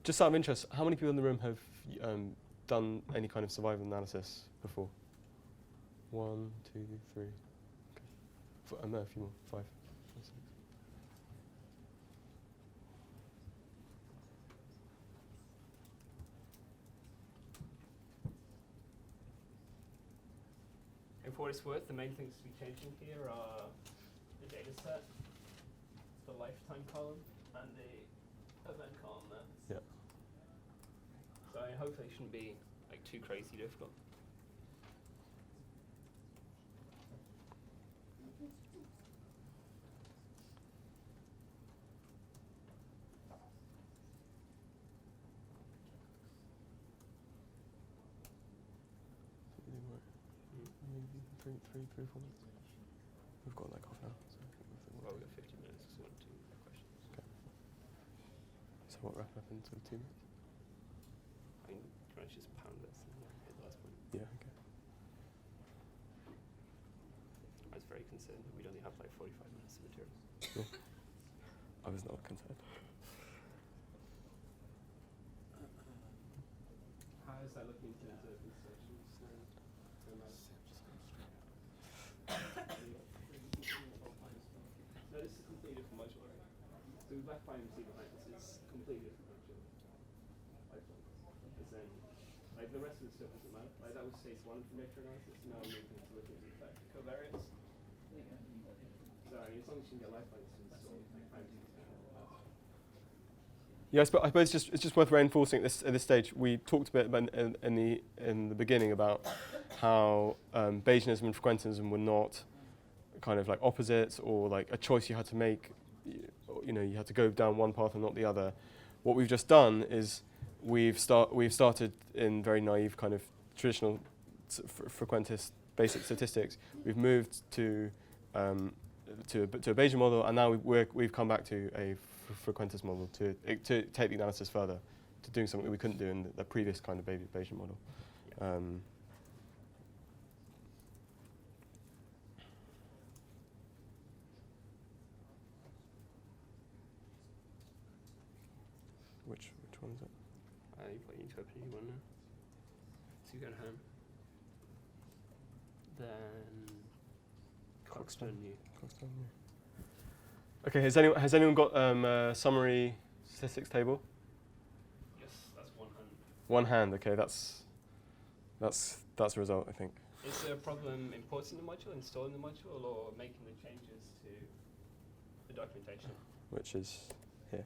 Just out of interest, how many people in the room have done any kind of survival analysis before? 1, 2, 3. Okay. No, a few more. 5, 6. And for what it's worth, the main things to be changing here are the data set, the lifetime column, and the event column there. Yeah. So hopefully it shouldn't be like too crazy difficult. Maybe 3, 4 minutes. We've got like half an hour. So Well, we've got 15 minutes, so 1, 2 questions. Okay. So what wrap up in sort of 2 minutes? I mean, can I just pound this and hit the last point? Yeah. Okay. I was very concerned that we'd only have like 45 minutes of material. I was not concerned. How is that looking in terms of insertions now? No, this is a completely different module. So we've left IMC behind. This is completely different module. As in, like the rest of the stuff doesn't matter. Like that was stage 1 for data analysis. Now we're moving to looking at the effect of covariates. So I mean, as long as you can get lifelines installed, like IMC is going to help. Yes, but I suppose it's just worth reinforcing at this stage. We talked a bit about in the beginning about how Bayesianism and frequentism were not kind of like opposites or like a choice you had to make. You know, you had to go down one path and not the other. What we've just done is we've started in very naive kind of traditional frequentist basic statistics. We've moved to a Bayesian model, and now we've come back to a frequentist model to take the analysis further, to doing something that we couldn't do in the previous kind of Bayesian model. Which one is it? You've got into open a new one now. So you go to home. Then Coxton new. Coxton, yeah. Okay, has anyone got a summary statistics table? Yes, that's one hand. One hand. Okay, that's a result, I think. Is there a problem importing the module, installing the module, or making the changes to the documentation? Which is here.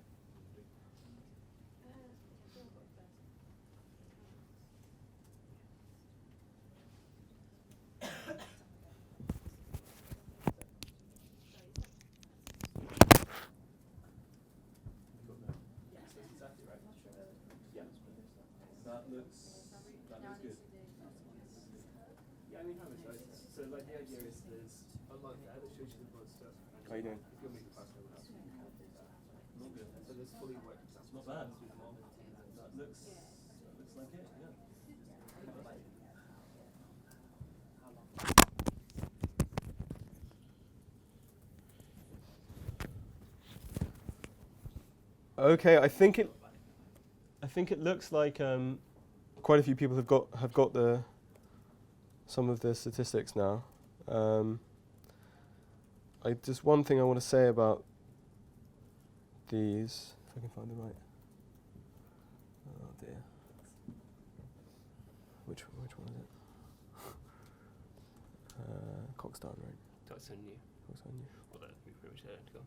Yeah, I mean, how much so like the idea is there's a lot there that shows you the broad stuff. How you doing? If you'll make it faster, we'll have to Not good. So there's fully worked examples. Not bad. Through them all. That looks like it, yeah. Okay, I think it looks like quite a few people have got some of the statistics now. Just one thing I want to say about these, if I can find the right. Oh dear. Which one is it? Coxton, right? That's a new. Coxton, yeah. Well, that'd be pretty much identical.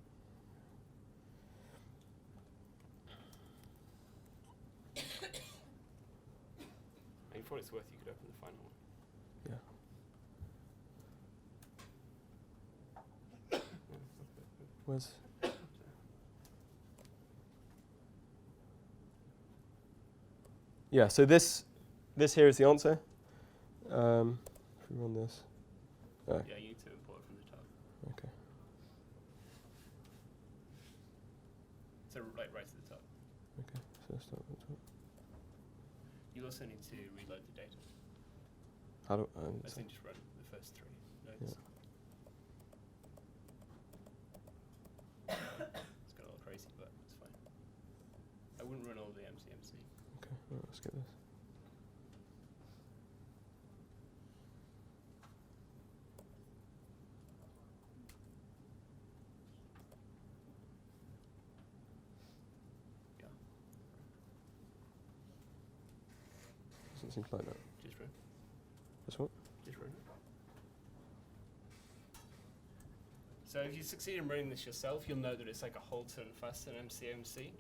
I mean, for what it's worth, you could open the final one. Yeah. Where's? Yeah. So this here is the answer. If we run this. Oh, Yeah, you need to import it from the top. okay. So right at the top. Okay. So let's start with the top. You also need to reload the data. How do I think just run the first 3 nodes. Yeah. It's gonna look crazy, but it's fine. I wouldn't run all the MCMC. Okay. Right, let's get this. Yeah, Doesn't seem to like that. just run. This one? Just run it. So if you succeed in running this yourself, you'll know that it's like a whole turn faster than MCMC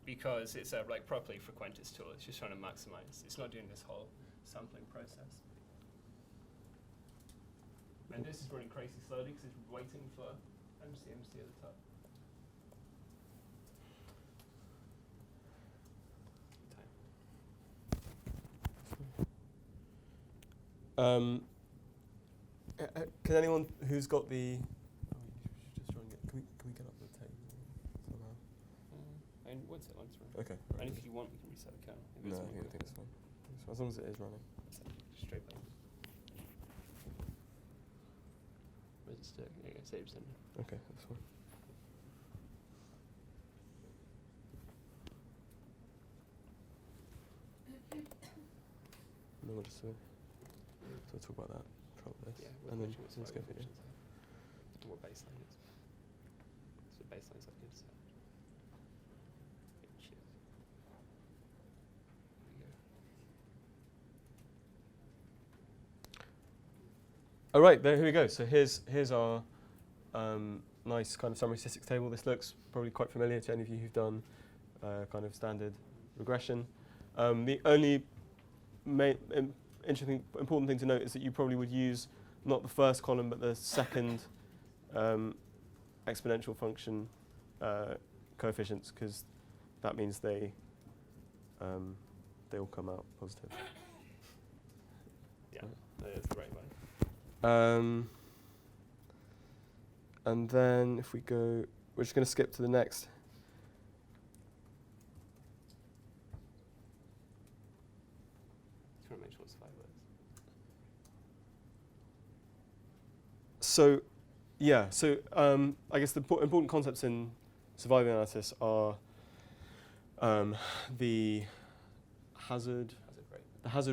because it's a like properly frequentist tool. It's just trying to maximize. It's not doing this whole sampling process. And this is running crazy slowly because it's waiting for MCMC at the top. Can anyone who's got the? Oh, you should just try and get. Can we get up the table somehow? And once it runs, run. Okay. And if you want, we can reset the count. If No, it's I not think good. it's fine. As long as it is running. Straight back. Register. Yeah, save send. Okay, that's fine. And then we'll just so talk about that. Try this. Yeah, and then mention what let's go survival for it. functions are. And what baseline is. So baseline's like good set. Shit. There we go. All right, here we go. So here's our nice kind of summary statistics table. This looks probably quite familiar to any of you who've done kind of standard regression. The only important thing to note is that you probably would use not the first column but the second exponential function coefficients, because that means they all come out positive. Yeah, that is the right one. And then if we go, we're just going to skip to the next. Just want to make sure it's 5 words. So, yeah, so I guess the important concepts in survival analysis are the hazard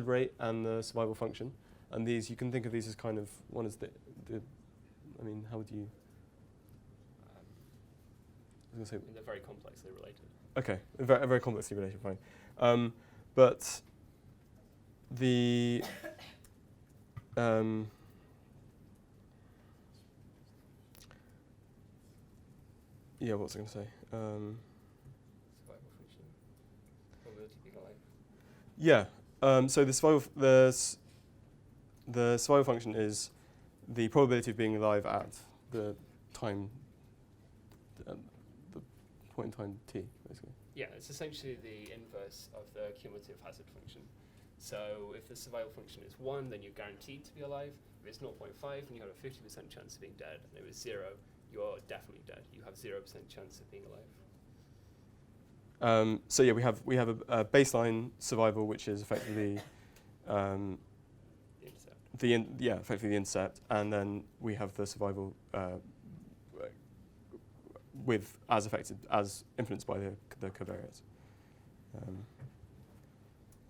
rate and the survival function. And these, you can think of these as kind of, one is I mean, how would you? I was going to say. They're very complexly related. Okay, very, very complexly related, fine. But the yeah, what was I going to say? Survival function. Probability being alive. Yeah. So the survival function is the probability of being alive at the time, the point in time t, basically. Yeah, it's essentially the inverse of the cumulative hazard function. So if the survival function is 1, then you're guaranteed to be alive. If it's 0.5, then you have a 50% chance of being dead. And if it's 0, you're definitely dead. You have 0% chance of being alive. So yeah, we have a baseline survival, which is effectively The intercept. effectively the intercept, and then we have the survival with as influenced by the covariates.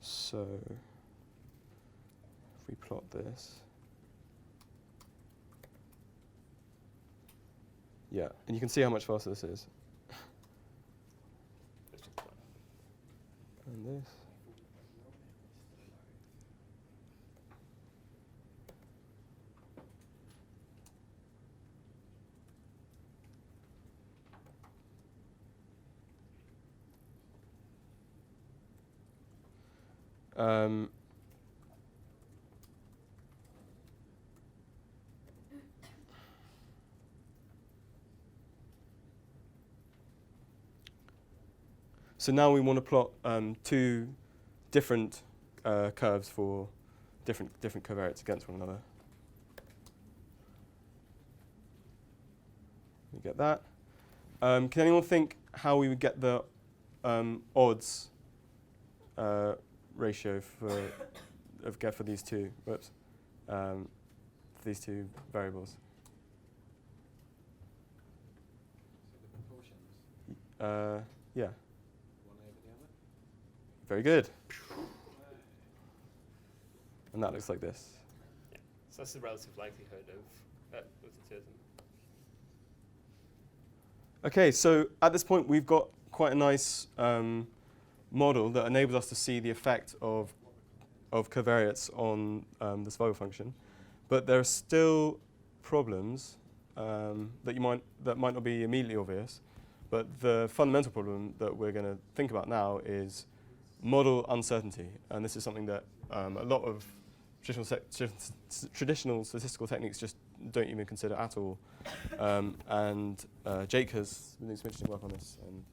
So if we plot this, yeah, and you can see how much faster this is. Let's just plot it. And this. So now we want to plot two different curves for different covariates against one another. You get that? Can anyone think how we would get the odds ratio for these two? Whoops, for these two variables. So the proportions, Yeah. one over the other. Very good. And that looks like this. So that's the relative likelihood of the two of them. Okay, so at this point we've got quite a nice model that enables us to see the effect of covariates on the survival function, but there are still problems that might not be immediately obvious. But the fundamental problem that we're going to think about now is model uncertainty, and this is something that a lot of traditional statistical techniques just don't even consider at all. And Jake has been doing some interesting work on this. And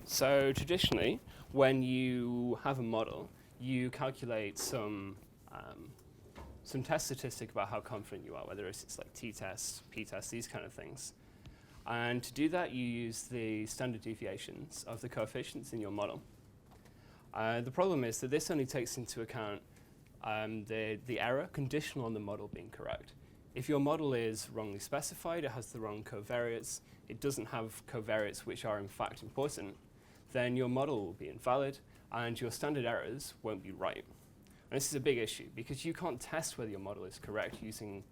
so traditionally, when you have a model, you calculate some test statistic about how confident you are, whether it's like t-test, p-test, these kind of things. And to do that, you use the standard deviations of the coefficients in your model. The problem is that this only takes into account the error conditional on the model being correct. If your model is wrongly specified, it has the wrong covariates, it doesn't have covariates which are in fact important, then your model will be invalid and your standard errors won't be right. And this is a big issue because you can't test whether your model is correct using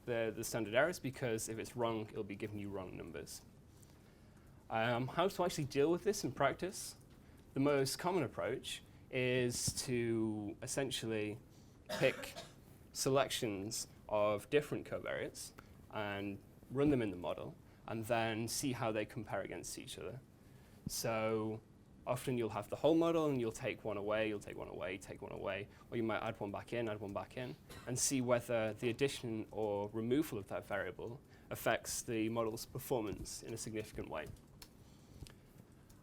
the standard errors, because if it's wrong, it'll be giving you wrong numbers. How to actually deal with this in practice? The most common approach is to essentially pick selections of different covariates and run them in the model and then see how they compare against each other. So often you'll have the whole model and you'll take one away, you'll take one away, take one away, or you might add one back in, and see whether the addition or removal of that variable affects the model's performance in a significant way.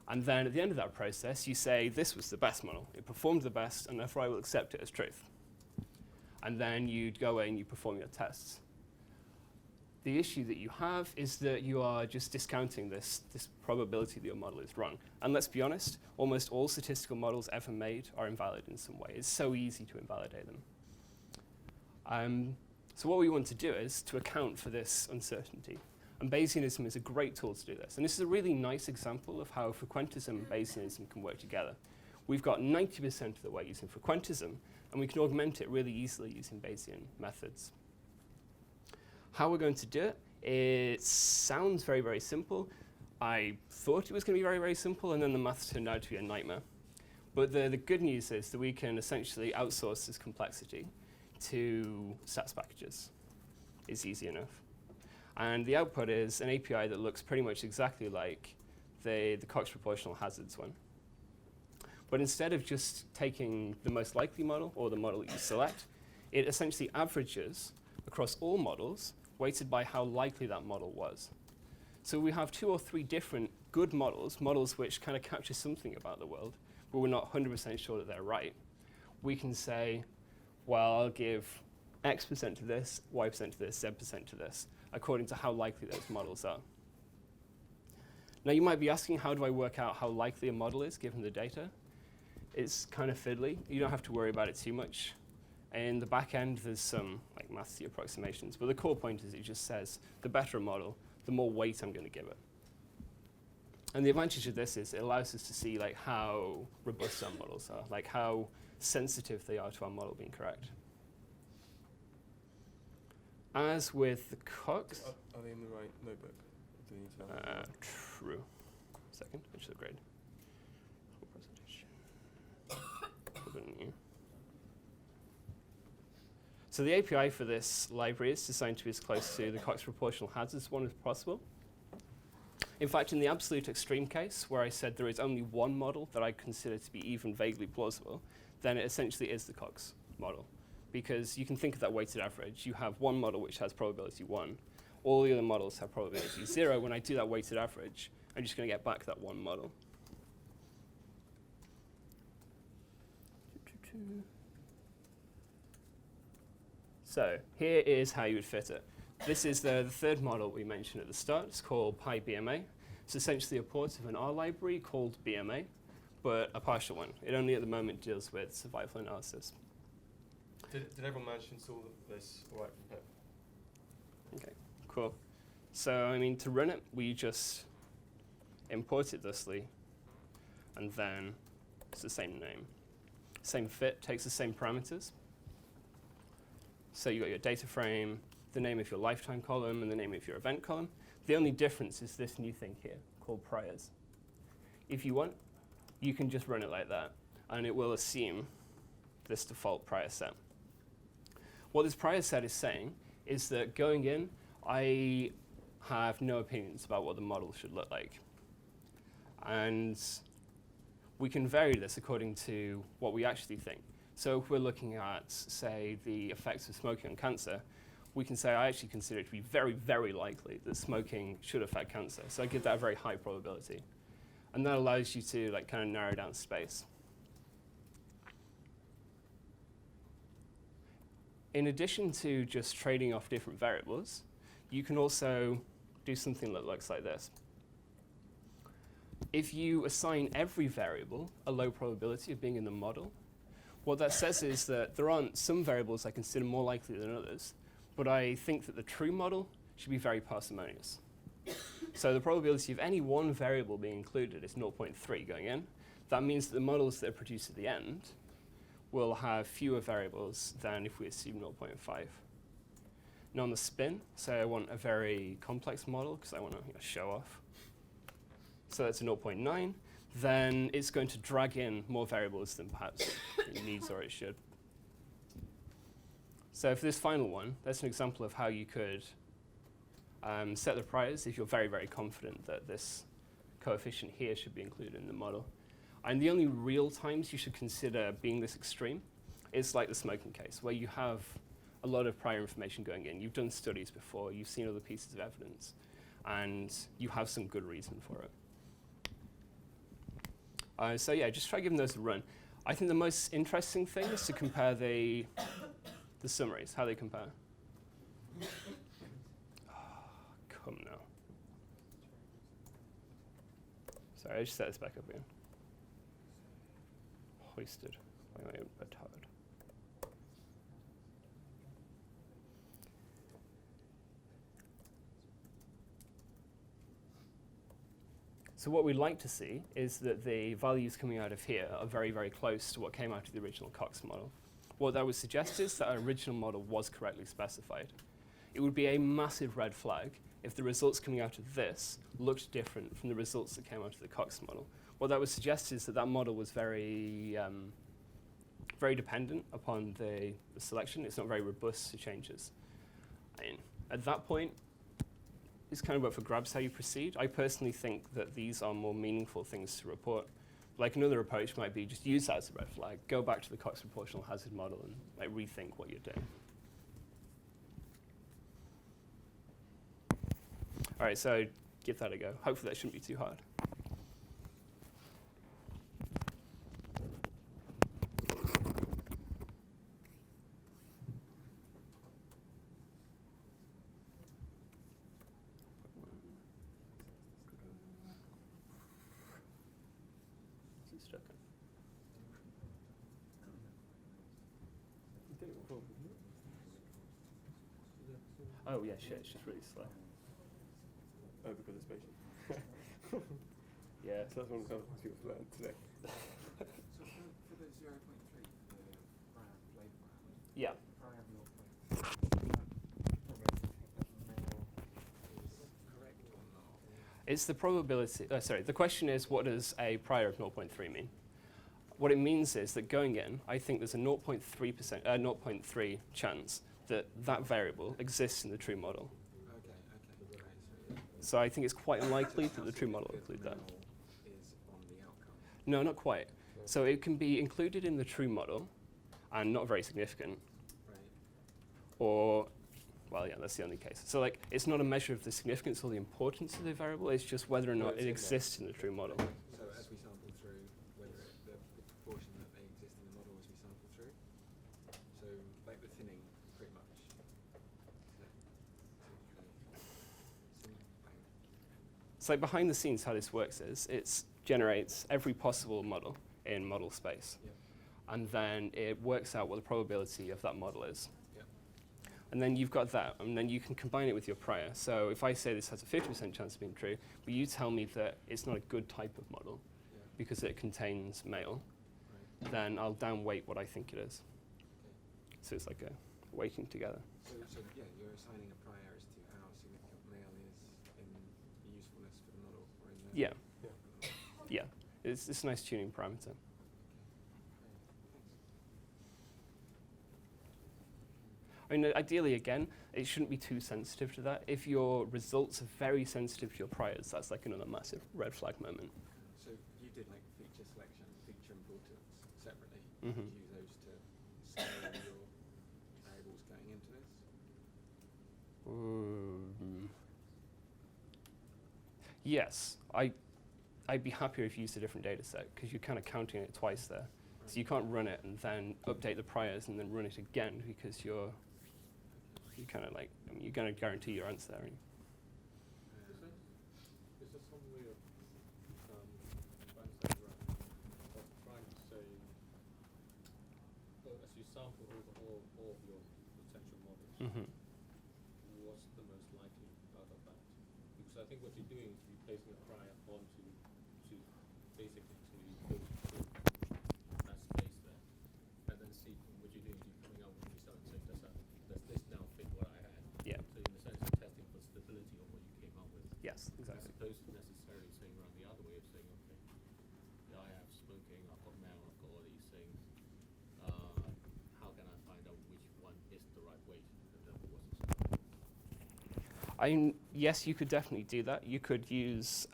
And then at the end of that process, you say, this was the best model. It performed the best, and therefore I will accept it as truth. And then you'd go away and you perform your tests. The issue that you have is that you are just discounting this probability that your model is wrong. And let's be honest, almost all statistical models ever made are invalid in some way. It's so easy to invalidate them. So what we want to do is to account for this uncertainty. And Bayesianism is a great tool to do this. And this is a really nice example of how frequentism and Bayesianism can work together. We've got 90% of the way using frequentism, and we can augment it really easily using Bayesian methods. How we're going to do it, it sounds very, very simple. I thought it was going to be very, very simple, and then the maths turned out to be a nightmare. But the good news is that we can essentially outsource this complexity to stats packages. It's easy enough. And the output is an API that looks pretty much exactly like the Cox proportional hazards one. But instead of just taking the most likely model or the model that you select, it essentially averages across all models weighted by how likely that model was. So we have 2 or 3 different good models which kind of capture something about the world, but we're not 100% sure that they're right. We can say, well, I'll give X% to this, Y% to this, Z% to this, according to how likely those models are. Now you might be asking, how do I work out how likely a model is given the data? It's kind of fiddly. You don't have to worry about it too much. In the back end, there's some like mathsy approximations, but the core point is it just says the better a model, the more weight I'm going to give it. And the advantage of this is it allows us to see like how robust our models are, like how sensitive they are to our model being correct. As with the Cox, Are they in the right notebook? Do you need to know that? true. Second, which is the grade. Whole presentation. Wouldn't you? So the API for this library is designed to be as close to the Cox proportional hazards one as possible. In fact, in the absolute extreme case, where I said there is only one model that I consider to be even vaguely plausible, then it essentially is the Cox model. Because you can think of that weighted average. You have one model which has probability 1. All the other models have probability 0. When I do that weighted average, I'm just going to get back that one model. So here is how you would fit it. This is the third model we mentioned at the start. It's called PyBMA. It's essentially a port of an R library called BMA, but a partial one. It only at the moment deals with survival analysis. Did everyone manage to install this all right from pip? Okay, cool. So, I mean, to run it, we just import it thusly, and then it's the same name. Same fit, takes the same parameters. So you got your data frame, the name of your lifetime column, and the name of your event column. The only difference is this new thing here called priors. If you want, you can just run it like that, and it will assume this default prior set. What this prior set is saying is that going in, I have no opinions about what the model should look like. And we can vary this according to what we actually think. So if we're looking at, say, the effects of smoking on cancer, we can say I actually consider it to be very, very likely that smoking should affect cancer. So I give that a very high probability. And that allows you to like kind of narrow down space. In addition to just trading off different variables, you can also do something that looks like this. If you assign every variable a low probability of being in the model, what that says is that there aren't some variables I consider more likely than others, but I think that the true model should be very parsimonious. So the probability of any one variable being included is 0.3 going in. That means that the models that are produced at the end will have fewer variables than if we assume 0.5. Now on the spin, say I want a very complex model because I want to show off. So that's a 0.9. Then it's going to drag in more variables than perhaps it needs or it should. So for this final one, that's an example of how you could set the priors if you're very, very confident that this coefficient here should be included in the model. And the only real times you should consider being this extreme is like the smoking case, where you have a lot of prior information going in. You've done studies before, you've seen other pieces of evidence, and you have some good reason for it. So yeah, just try giving those a run. I think the most interesting thing is to compare the summaries, how they compare. Come now. Sorry, I just set this back up again. Hoisted by my own petard. So what we'd like to see is that the values coming out of here are very, very close to what came out of the original Cox model. What that would suggest is that our original model was correctly specified. It would be a massive red flag if the results coming out of this looked different from the results that came out of the Cox model. What that would suggest is that that model was very, very dependent upon the selection. It's not very robust to changes. And at that point, it's kind of up for grabs how you proceed. I personally think that these are more meaningful things to report. Like another approach might be just use that as a red flag, go back to the Cox proportional hazard model and like rethink what you're doing. All right, so give that a go. Hopefully that shouldn't be too hard. Oh yeah, shit, it's just really slow. Oh, because it's patient. Yeah. So that's one of the things we've learned today. So for the 0.3, the prior play round, Yeah. prior 0.3, is correct or not? It's the probability, sorry, the question is what does a prior of 0.3 mean? What it means is that going in, I think there's a 0.3 chance that that variable exists in the true model. Okay, right. So I think it's quite unlikely that the true model will include that. Is on the outcome. No, not quite. So it can be included in the true model and not very significant. Right. Or, well, yeah, that's the only case. So like, it's not a measure of the significance or the importance of the variable, it's just whether or No, not it's it in exists in the true model. So as we sample through, whether the proportion that they exist in the model as we sample So like behind the scenes, how this works is it generates every possible model in model space. Yeah. And then it works out what the probability of that model is. Yeah. And then you've got that, and then you can combine it with your prior. So if I say this has a 50% chance of being true, but you tell me that it's not a good type of model Yeah. because it contains male, Right. then I'll downweight what I think it is. Okay. So it's like a weighting together. So yeah, you're assigning a prior as to how significant male is in the usefulness for the model, or in the Yeah. Yeah. Yeah, it's a nice tuning parameter. I mean, ideally, again, it shouldn't be too sensitive to that. If your results are very sensitive to your priors, that's like another massive red flag moment. So you did like feature selection, feature importance separately. Mhm. Did you use those to scale your variables going into this? Yes, I'd be happier if you used a different data set because you're kind of counting it twice there. So you can't run it and then update the priors and then run it again because you kind of like, I mean, you're going to guarantee your answer there. Is there some way of, if I understand right, of trying to say, as you sample all of your potential models, Mm-hmm. what's the most likely out of that? Because I think what you're doing is you're placing a prior onto basically to go through that space there, and then see what you're doing is you're coming out with a result and saying, does this now fit what I had? Yeah. So in a sense, you're testing for stability of what you came up with. Yes, As exactly. opposed to necessarily saying around the other way of saying, okay, yeah, I have smoking, I've got male, I've got all these things. How can I find out which one is the right weight and therefore what's the survival? Yes, you could definitely do that. You could use,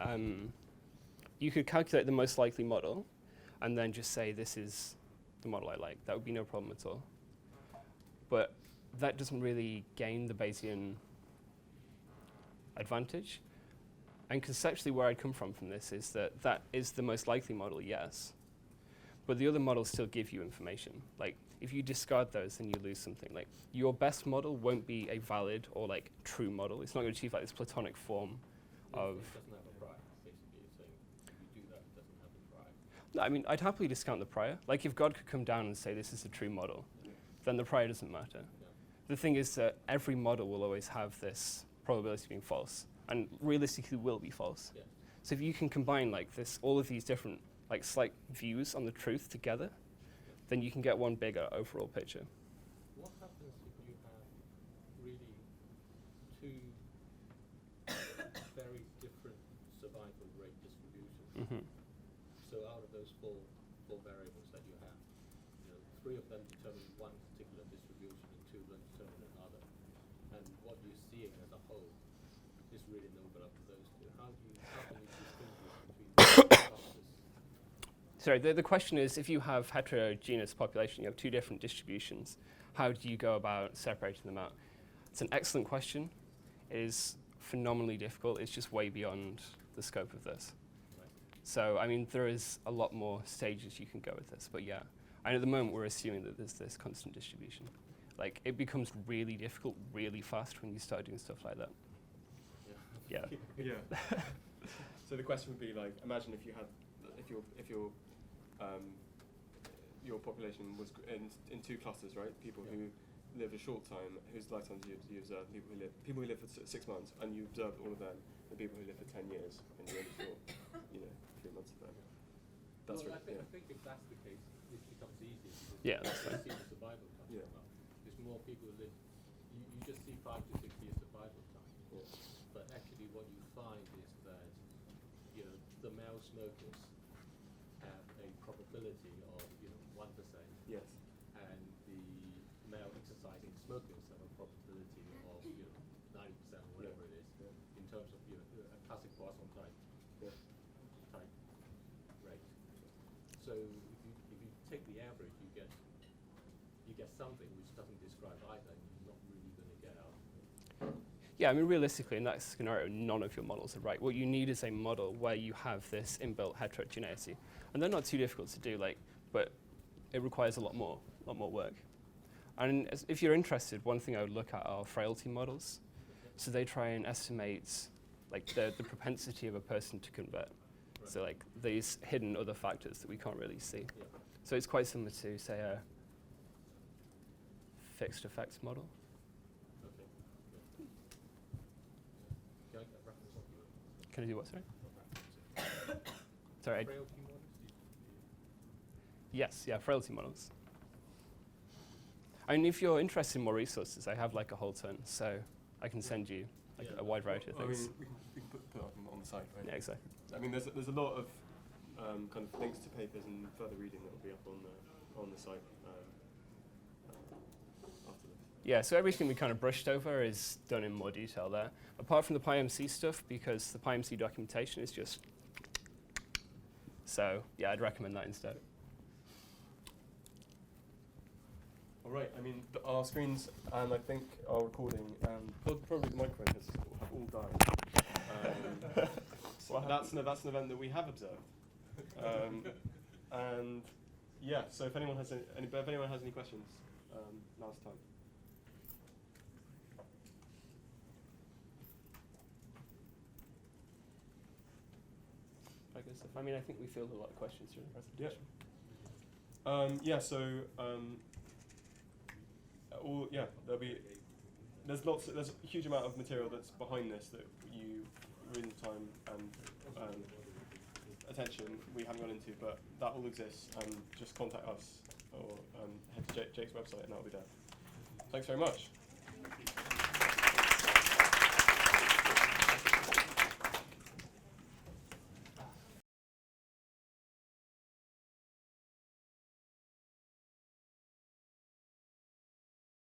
you could calculate the most likely model and then just say this is the model I like. That would be no problem at all. But that doesn't really gain the Bayesian advantage. And conceptually where I'd come from this is that that is the most likely model, yes. But the other models still give you information. Like, if you discard those, then you lose something. Like, your best model won't be a valid or like true model. It's not going to achieve like this platonic form of. It doesn't have a prior, basically. You're saying if you do that, it doesn't have a prior. No, I mean, I'd happily discount the prior. Like, if God could come down and say this is a true model, then the prior doesn't matter. Yeah. The thing is that every model will always have this probability of being false, and realistically will be false. Yeah. So if you can combine like this, all of these different like slight views on the truth together, then you can get one bigger overall picture. What happens if you have really two very different survival rate distributions? Mm-hmm. So out of those four variables that you have, three of them determine one particular distribution and two of them determine another. And what you're seeing as a whole is really no overlap to those two. How can you distinguish between the clusters? Sorry, the question is, if you have heterogeneous population, you have two different distributions, how do you go about separating them out? It's an excellent question. It is phenomenally difficult. It's just way beyond the scope of this. Right. So, I mean, there is a lot more stages you can go with this, but yeah. And at the moment, we're assuming that there's this constant distribution. Like, it becomes really difficult really fast when you start doing stuff like that. Yeah. Yeah. So the question would be like, imagine if you had, your population was in two clusters, right? People who live a short time, whose lifetimes you observe, people who live for 6 months, and you observed all of them, and people who live for 10 years, and you only saw, 3 months of them. That's well, right. I think if that's the case, it becomes easy. Because Yeah, that's you fine. see the survival time. Yeah. There's more people who live. You just see 5 to 6 years survival time. Yeah. But actually, what you find is that the male smokers have a probability of 1%, Yes. and the male exercising smokers have a probability of 90%, whatever it is, in terms of a classic Poisson type rate. So if you take the average, you get something which doesn't describe either, and you're not really going to get out of it. Yeah, I mean, realistically, in that scenario, none of your models are right. What you need is a model where you have this inbuilt heterogeneity. And they're not too difficult to do, but it requires a lot more work. And if you're interested, one thing I would look at are frailty models. So they try and estimate like the propensity of a person to convert. So like these hidden other factors that we can't really see. Yeah. So it's quite similar to, say, a fixed effects model. Okay. Yeah. Can I get a reference of you? Can I do what, sorry? Sorry. Frailty models? Yes, yeah, frailty models. I mean, if you're interested in more resources, I have like a whole ton, so I can send you like Yeah. a wide variety of I things. mean, we can put it up on the site, right? Yeah, exactly. I mean, there's a lot of kind of links to papers and further reading that will be up on the site after this. Yeah, so everything we kind of brushed over is done in more detail there. Apart from the PyMC stuff, because the PyMC documentation is just... So, yeah, I'd recommend that instead. All right. I mean, our screens and I think our recording and probably the microphone have all died. So that's an event that we have observed. And yeah, so if anyone has any questions, now's the time. I mean, I think we fielded a lot of questions during the presentation. Yeah. So there's a huge amount of material that's behind this that you, in time and attention, we haven't gone into, but that all exists. And just contact us or head to Jake's website, and that'll be there. Thanks very much.